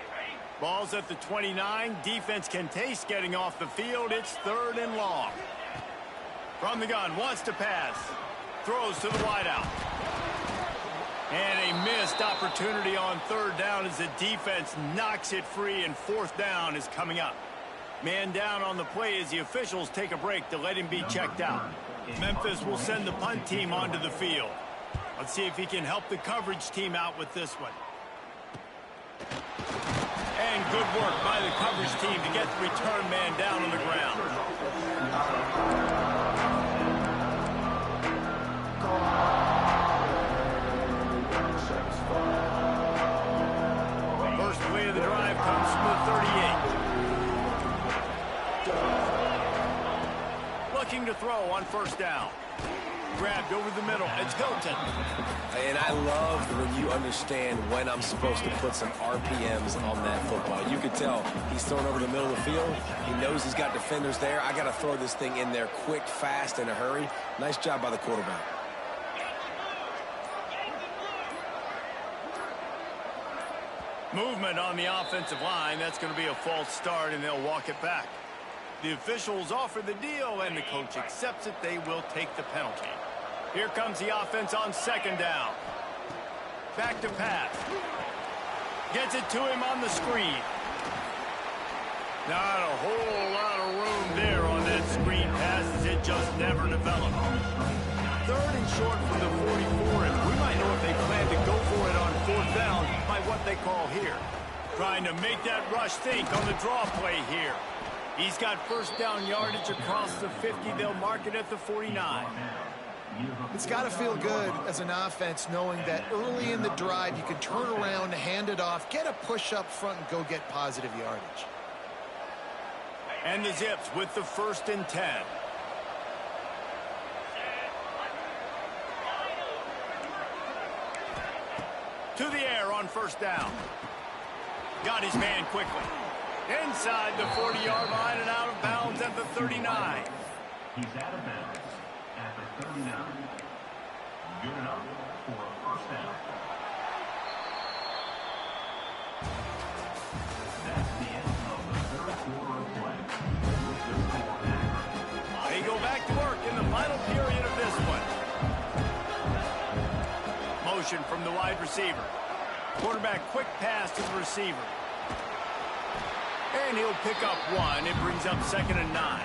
Ball's at the 29. Defense can taste getting off the field. It's 3rd and long. From the gun, wants to pass. Throws to the wideout. And a missed opportunity on 3rd down as the defense knocks it free, and 4th down is coming up. Man down on the play as the officials take a break to let him be checked out. Memphis will send the punt team onto the field. Let's see if he can help the coverage team out with this one. And good work by the coverage team to get the return man down on the ground. First play of the drive comes from the 38. Looking to throw on 1st down. Grabbed over the middle. It's Hilton. And I love when you understand when I'm supposed to put some RPMs on that football. You could tell he's thrown over the middle of the field. He knows he's got defenders there. I got to throw this thing in there quick, fast, in a hurry. Nice job by the quarterback. Movement on the offensive line. That's going to be a false start, and they'll walk it back. The officials offer the deal, and the coach accepts it. They will take the penalty. Here comes the offense on 2nd down. Back to pass. Gets it to him on the screen. Not a whole lot of room there on that screen pass, as it just never developed. 3rd and short from the 44, and we might know if they plan to go for it on 4th down by what they call here. Trying to make that rush think on the draw play here. He's got 1st down yardage across the 50. They'll mark it at the 49. It's got to feel good as an offense knowing that early in the drive you can turn around, hand it off, get a push up front, and go get positive yardage. And the Zips with the 1st and 10. To the air on first down. Got his man quickly. Inside the 40-yard line and out of bounds at the 39. He's out of bounds at the 39. Good enough for a first down. That's the end of the third quarter of play. They go back to work in the final period of this one. Motion from the wide receiver. Quarterback quick pass to the receiver. And he'll pick up one. It brings up 2nd and 9.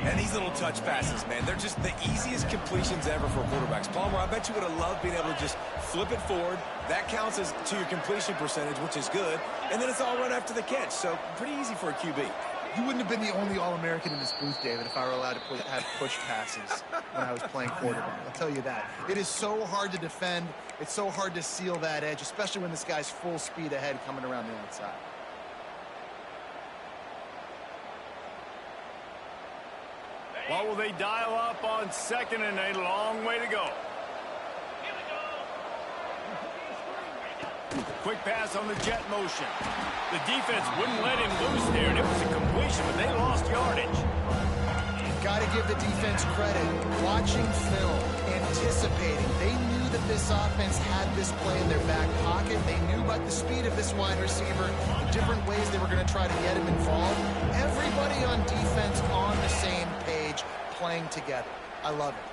And these little touch passes, man, they're just the easiest completions ever for quarterbacks. Palmer, I bet you would have loved being able to just flip it forward. That counts as to your completion percentage, which is good. And then it's all run after the catch. So pretty easy for a QB. You wouldn't have been the only All-American in this booth, David, if I were allowed to have push passes when I was playing quarterback. I'll tell you that. It is so hard to defend. It's so hard to seal that edge, especially when this guy's full speed ahead coming around the outside. What will they dial up on 2nd and 8? A long way to go. Quick pass on the jet motion. The defense wouldn't let him loose there, and it was a completion, but they lost yardage. Got to give the defense credit. Watching film, anticipating. They knew that this offense had this play in their back pocket. They knew about the speed of this wide receiver, different ways they were going to try to get him involved. Everybody on defense on the same page, playing together. I love it.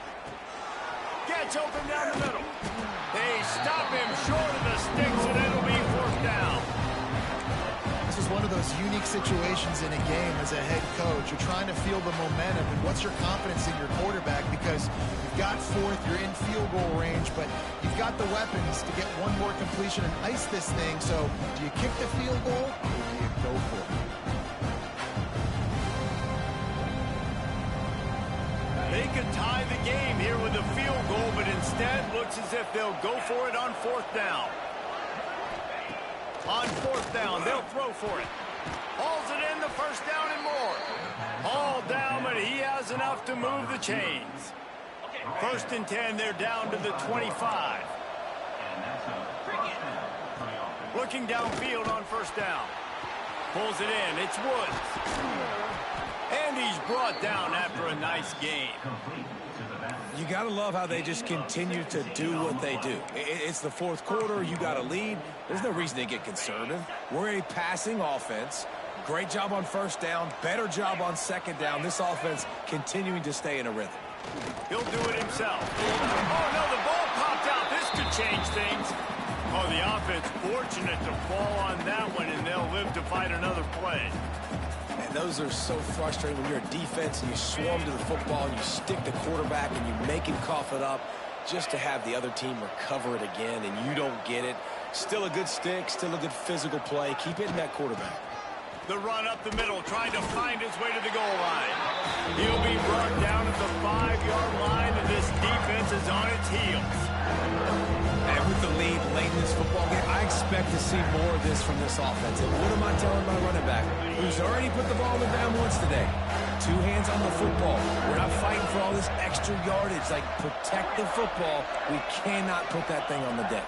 Gets open down the middle. They stop him short of the sticks, and it'll be 4th down. This is one of those unique situations in a game as a head coach. You're trying to feel the momentum, and what's your confidence in your quarterback? Because you've got 4th, you're in field goal range, but you've got the weapons to get one more completion and ice this thing. So do you kick the field goal, or do you go for it? They could tie the game here with a field goal, but instead looks as if they'll go for it on 4th down. On 4th down, they'll throw for it. Hauls it in, the 1st down and more. Hauled down, but he has enough to move the chains. 1st and 10, they're down to the 25. Looking downfield on 1st down. Pulls it in, it's Woods. And he's brought down after a nice game. You got to love how they just continue to do what they do. It's the 4th quarter. You got a lead. There's no reason to get conservative. We're a passing offense. Great job on 1st down. Better job on 2nd down. This offense continuing to stay in a rhythm. He'll do it himself. Oh, no, the ball popped out. This could change things. Oh, the offense fortunate to fall on that one, and they'll live to fight another play. And those are so frustrating when you're a defense and you swarm to the football and you stick the quarterback and you make him cough it up just to have the other team recover it again and you don't get it. Still a good stick, still a good physical play. Keep hitting that quarterback. The run up the middle, trying to find his way to the goal line. He'll be brought down at the 5-yard line, and this defense is on its heels. And with the lead late in this football game, I expect to see more of this from this offense. And what am I telling my running back, who's already put the ball on the ground once today? 2 hands on the football. We're not fighting for all this extra yardage. Like, protect the football. We cannot put that thing on the deck.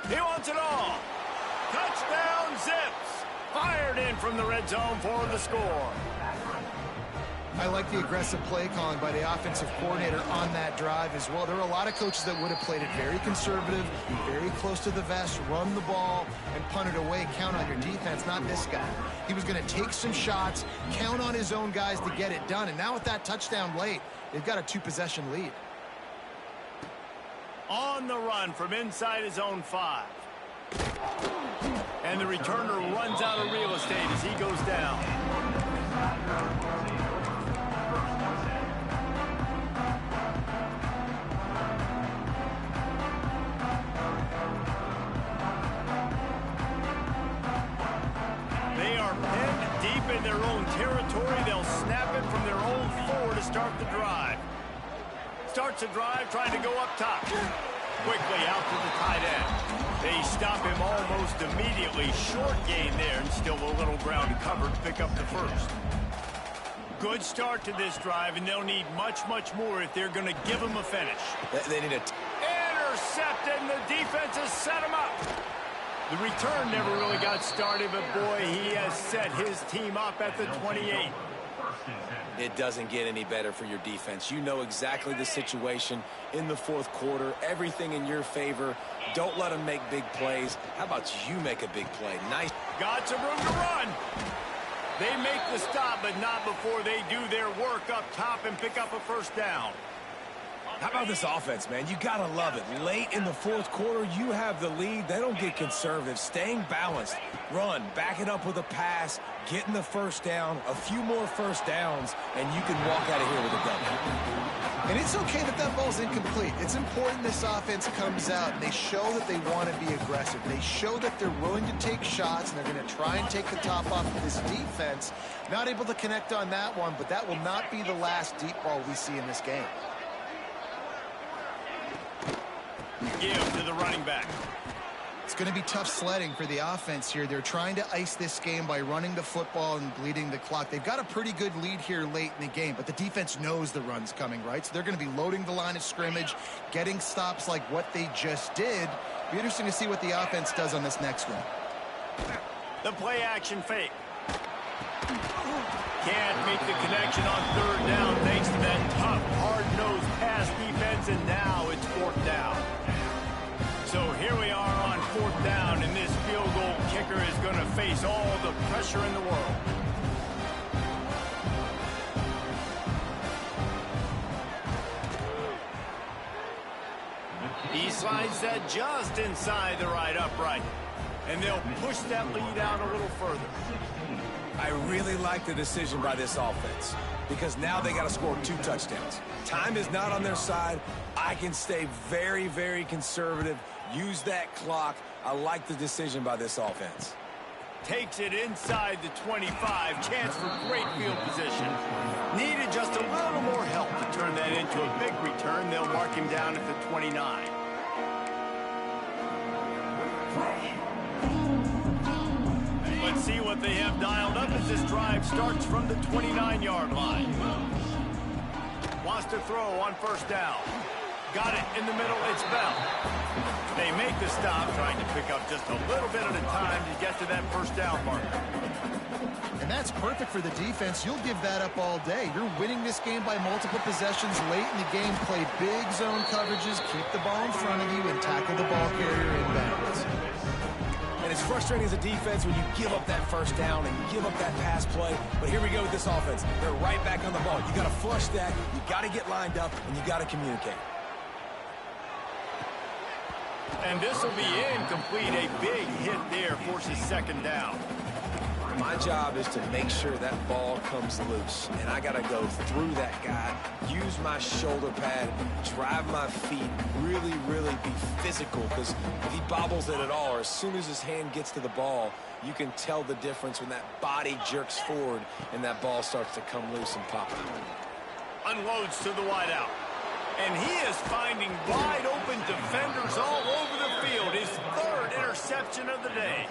He wants it all. Touchdown, Zips. Fired in from the red zone for the score. I like the aggressive play calling by the offensive coordinator on that drive as well. There are a lot of coaches that would have played it very conservative, very close to the vest, run the ball, and punt it away. Count on your defense, not this guy. He was going to take some shots, count on his own guys to get it done. And now with that touchdown late, they've got a 2-possession lead. On the run from inside his own 5. And the returner runs out of real estate as he goes down. They are pinned deep in their own territory. They'll snap it from their own 4 to start the drive. Starts the drive trying to go up top. Quickly out to the tight end. They stop him almost immediately. Short gain there, and still a little ground to cover to pick up the 1st. Good start to this drive, and they'll need much, much more if they're going to give him a finish. They need a intercepted, and the defense has set him up. The return never really got started, but boy, he has set his team up at the 28. It doesn't get any better for your defense. You know exactly the situation in the fourth quarter, everything in your favor. Don't let them make big plays. How about you make a big play? Nice. Got some room to run. They make the stop, but not before they do their work up top and pick up a first down. How about this offense, man? You got to love it. Late in the fourth quarter, you have the lead. They don't get conservative. Staying balanced. Run, back it up with a pass, getting the first down, a few more first downs, and you can walk out of here with a W. And it's okay that that ball's incomplete. It's important this offense comes out and they show that they want to be aggressive. They show that they're willing to take shots and they're going to try and take the top off of this defense. Not able to connect on that one, but that will not be the last deep ball we see in this game. Give to the running back. It's going to be tough sledding for the offense here. They're trying to ice this game by running the football and bleeding the clock. They've got a pretty good lead here late in the game, but the defense knows the run's coming, right? So they're going to be loading the line of scrimmage, getting stops like what they just did. Be interesting to see what the offense does on this next one. The play action fake. Can't make the connection on third down thanks to that tough, hard-nosed pass defense, and now it's fourth down. So here we are on fourth down, and this field goal kicker is going to face all the pressure in the world. He slides that just inside the right upright, and they'll push that lead out a little further. I really like the decision by this offense because now they got to score 2 touchdowns. Time is not on their side. I can stay very, very conservative. Use that clock. I like the decision by this offense. Takes it inside the 25. Chance for great field position. Needed just a little more help to turn that into a big return. They'll mark him down at the 29. Let's see what they have dialed up as this drive starts from the 29-yard line. Wants to throw on first down. Got it in the middle. It's Bell. They make the stop, trying to pick up just a little bit at a time to get to that first down marker. And that's perfect for the defense. You'll give that up all day. You're winning this game by multiple possessions late in the game. Play big zone coverages, keep the ball in front of you, and tackle the ball carrier inbounds. And it's frustrating as a defense when you give up that first down and give up that pass play. But here we go with this offense. They're right back on the ball. You got to flush that. You got to get lined up, and you got to communicate. And this will be incomplete. A big hit there forces second down. My job is to make sure that ball comes loose, and I got to go through that guy, use my shoulder pad, drive my feet, really, really be physical, because if he bobbles it at all, or as soon as his hand gets to the ball, you can tell the difference when that body jerks forward and that ball starts to come loose and pop out. Unloads to the wideout. And he is finding wide open defenders all over the field. His third interception of the day.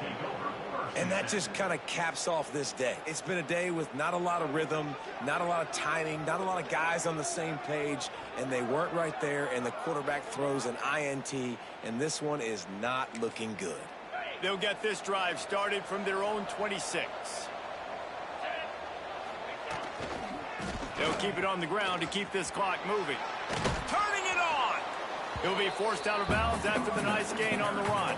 And that just kind of caps off this day. It's been a day with not a lot of rhythm, not a lot of timing, not a lot of guys on the same page, and they weren't right there, and the quarterback throws an INT, and this one is not looking good. They'll get this drive started from their own 26. They'll keep it on the ground to keep this clock moving. Turning it on! He'll be forced out of bounds after the nice gain on the run.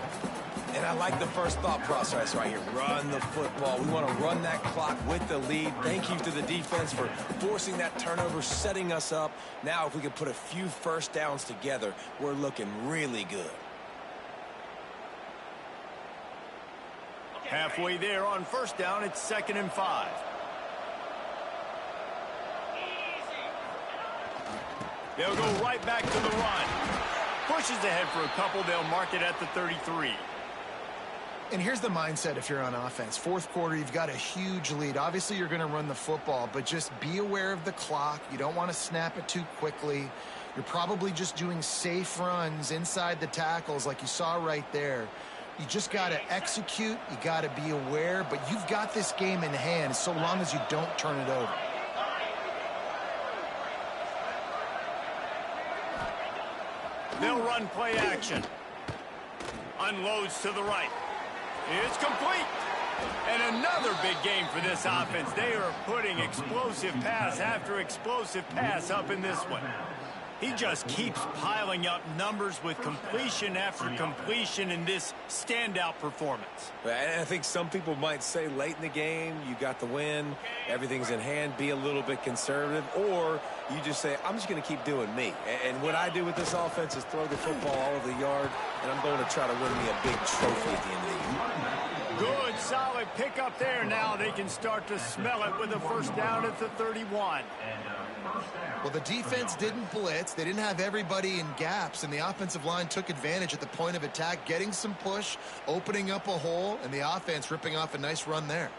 And I like the first thought process right here. Run the football. We want to run that clock with the lead. Thank you to the defense for forcing that turnover, setting us up. Now, if we can put a few first downs together, we're looking really good. Halfway there on first down, it's 2nd and 5. They'll go right back to the run. Pushes ahead for a couple. They'll mark it at the 33. And here's the mindset if you're on offense. Fourth quarter, you've got a huge lead. Obviously, you're going to run the football, but just be aware of the clock. You don't want to snap it too quickly. You're probably just doing safe runs inside the tackles like you saw right there. You just got to execute. You got to be aware, but you've got this game in hand so long as you don't turn it over. They'll run play action. Unloads to the right. It's complete. And another big game for this offense. They are putting explosive pass after explosive pass up in this one. He just keeps piling up numbers with completion after completion in this standout performance. And I think some people might say late in the game, you got the win, everything's in hand, be a little bit conservative, or you just say, I'm just going to keep doing me. And what I do with this offense is throw the football all over the yard, and I'm going to try to win me a big trophy at the end of the year. Good, solid pickup there. Now they can start to smell it with a first down at the 31. Well, the defense didn't blitz. They didn't have everybody in gaps, and the offensive line took advantage at the point of attack, getting some push, opening up a hole, and the offense ripping off a nice run there.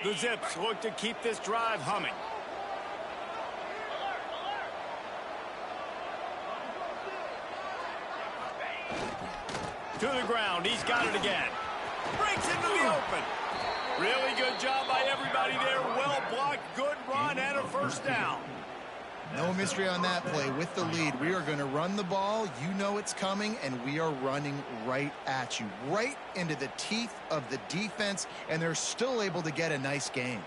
The Zips look to keep this drive humming. To the ground. He's got it again. Breaks into the open. Really good job by everybody there. Well blocked, good run, and a first down. No mystery on that play. With the lead, we are going to run the ball. You know it's coming, and we are running right at you, right into the teeth of the defense, and they're still able to get a nice game.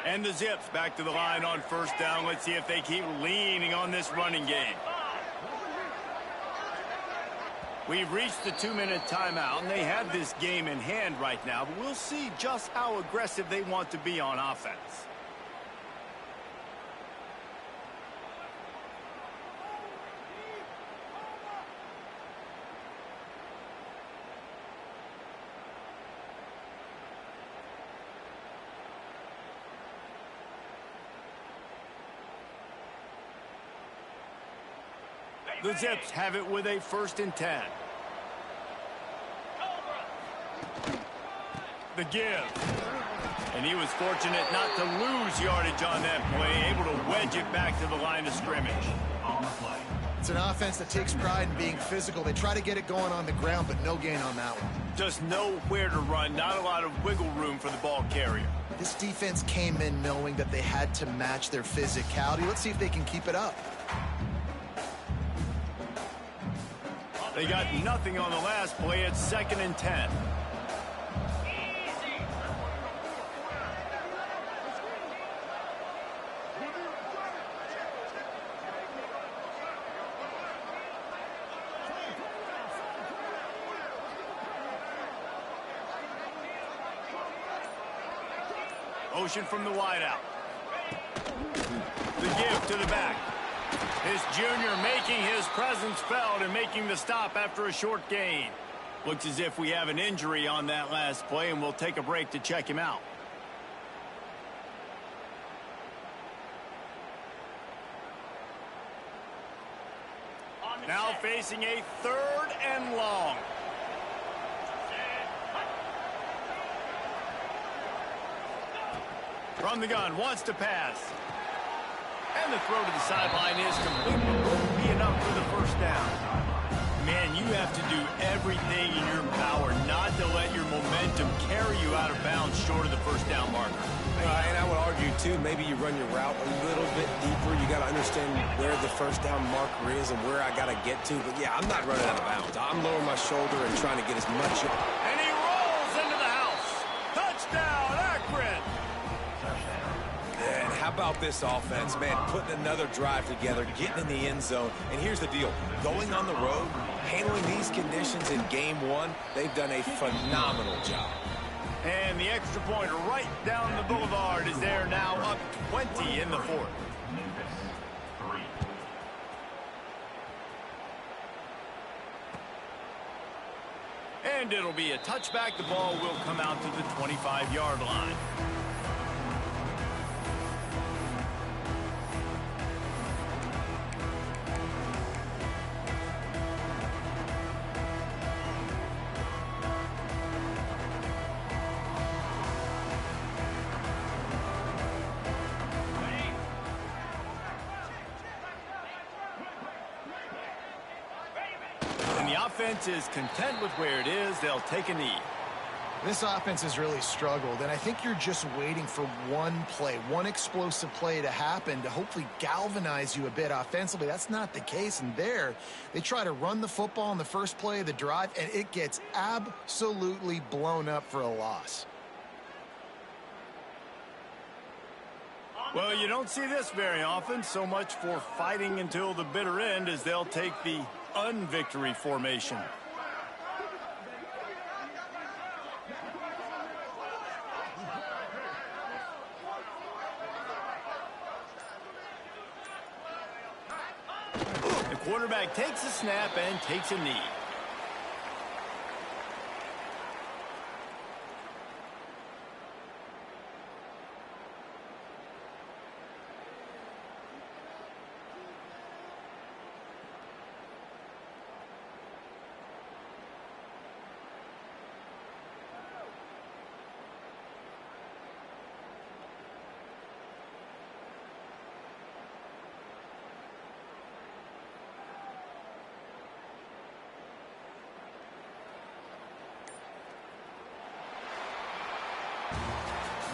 And the Zips back to the line on first down. Let's see if they keep leaning on this running game. We've reached the 2-minute timeout, and they have this game in hand right now, but we'll see just how aggressive they want to be on offense. The Zips have it with a 1st and 10. The give. And he was fortunate not to lose yardage on that play, able to wedge it back to the line of scrimmage. It's an offense that takes pride in being physical. They try to get it going on the ground, but no gain on that one. Just nowhere to run, not a lot of wiggle room for the ball carrier. This defense came in knowing that they had to match their physicality. Let's see if they can keep it up. They got nothing on the last play. It's 2nd and 10. Motion from the wideout. The give to the back. This junior making his presence felt and making the stop after a short gain. Looks as if we have an injury on that last play, and we'll take a break to check him out. Now facing a 3rd and long. From the gun, wants to pass. And the throw to the sideline is complete. Won't be enough for the first down. Man, you have to do everything in your power not to let your momentum carry you out of bounds short of the first down marker. And I would argue, too, maybe you run your route a little bit deeper. You got to understand where the first down marker is and where I got to get to. But, yeah, I'm not running out of bounds. I'm lowering my shoulder and trying to get as much. And he rolls into the house. Touchdown, Akron. And how about this offense, man, putting another drive together, getting in the end zone. And here's the deal. Going on the road, handling these conditions in game 1, they've done a phenomenal job. And the extra point right down the boulevard is there now, up 20 in the 4th. And it'll be a touchback. The ball will come out to the 25-yard line. Offense is content with where it is. They'll take a knee. This offense has really struggled, and I think you're just waiting for one play, one explosive play to happen to hopefully galvanize you a bit offensively. That's not the case, and there, they try to run the football on the first play of the drive, and it gets absolutely blown up for a loss. Well, you don't see this very often. So much for fighting until the bitter end as they'll take the unvictory formation. The quarterback takes a snap and takes a knee.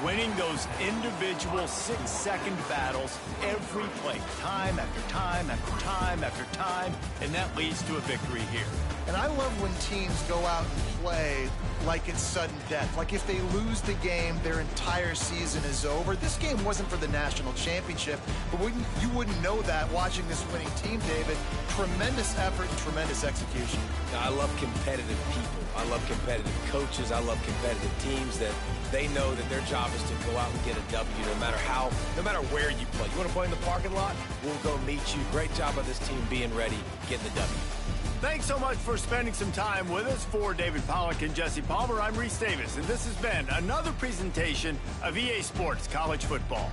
Winning those individual 6-second battles every play, time after time after time after time, and that leads to a victory here. And I love when teams go out and play like it's sudden death. Like if they lose the game, their entire season is over. This game wasn't for the national championship, but you wouldn't know that watching this winning team, David. Tremendous effort and tremendous execution. I love competitive people. I love competitive coaches. I love competitive teams that they know that their job is to go out and get a W no matter where you play. You want to play in the parking lot? We'll go meet you. Great job of this team being ready, getting the W. Thanks so much for spending some time with us. For David Pollack and Jesse Palmer, I'm Reese Davis, and this has been another presentation of EA Sports College Football.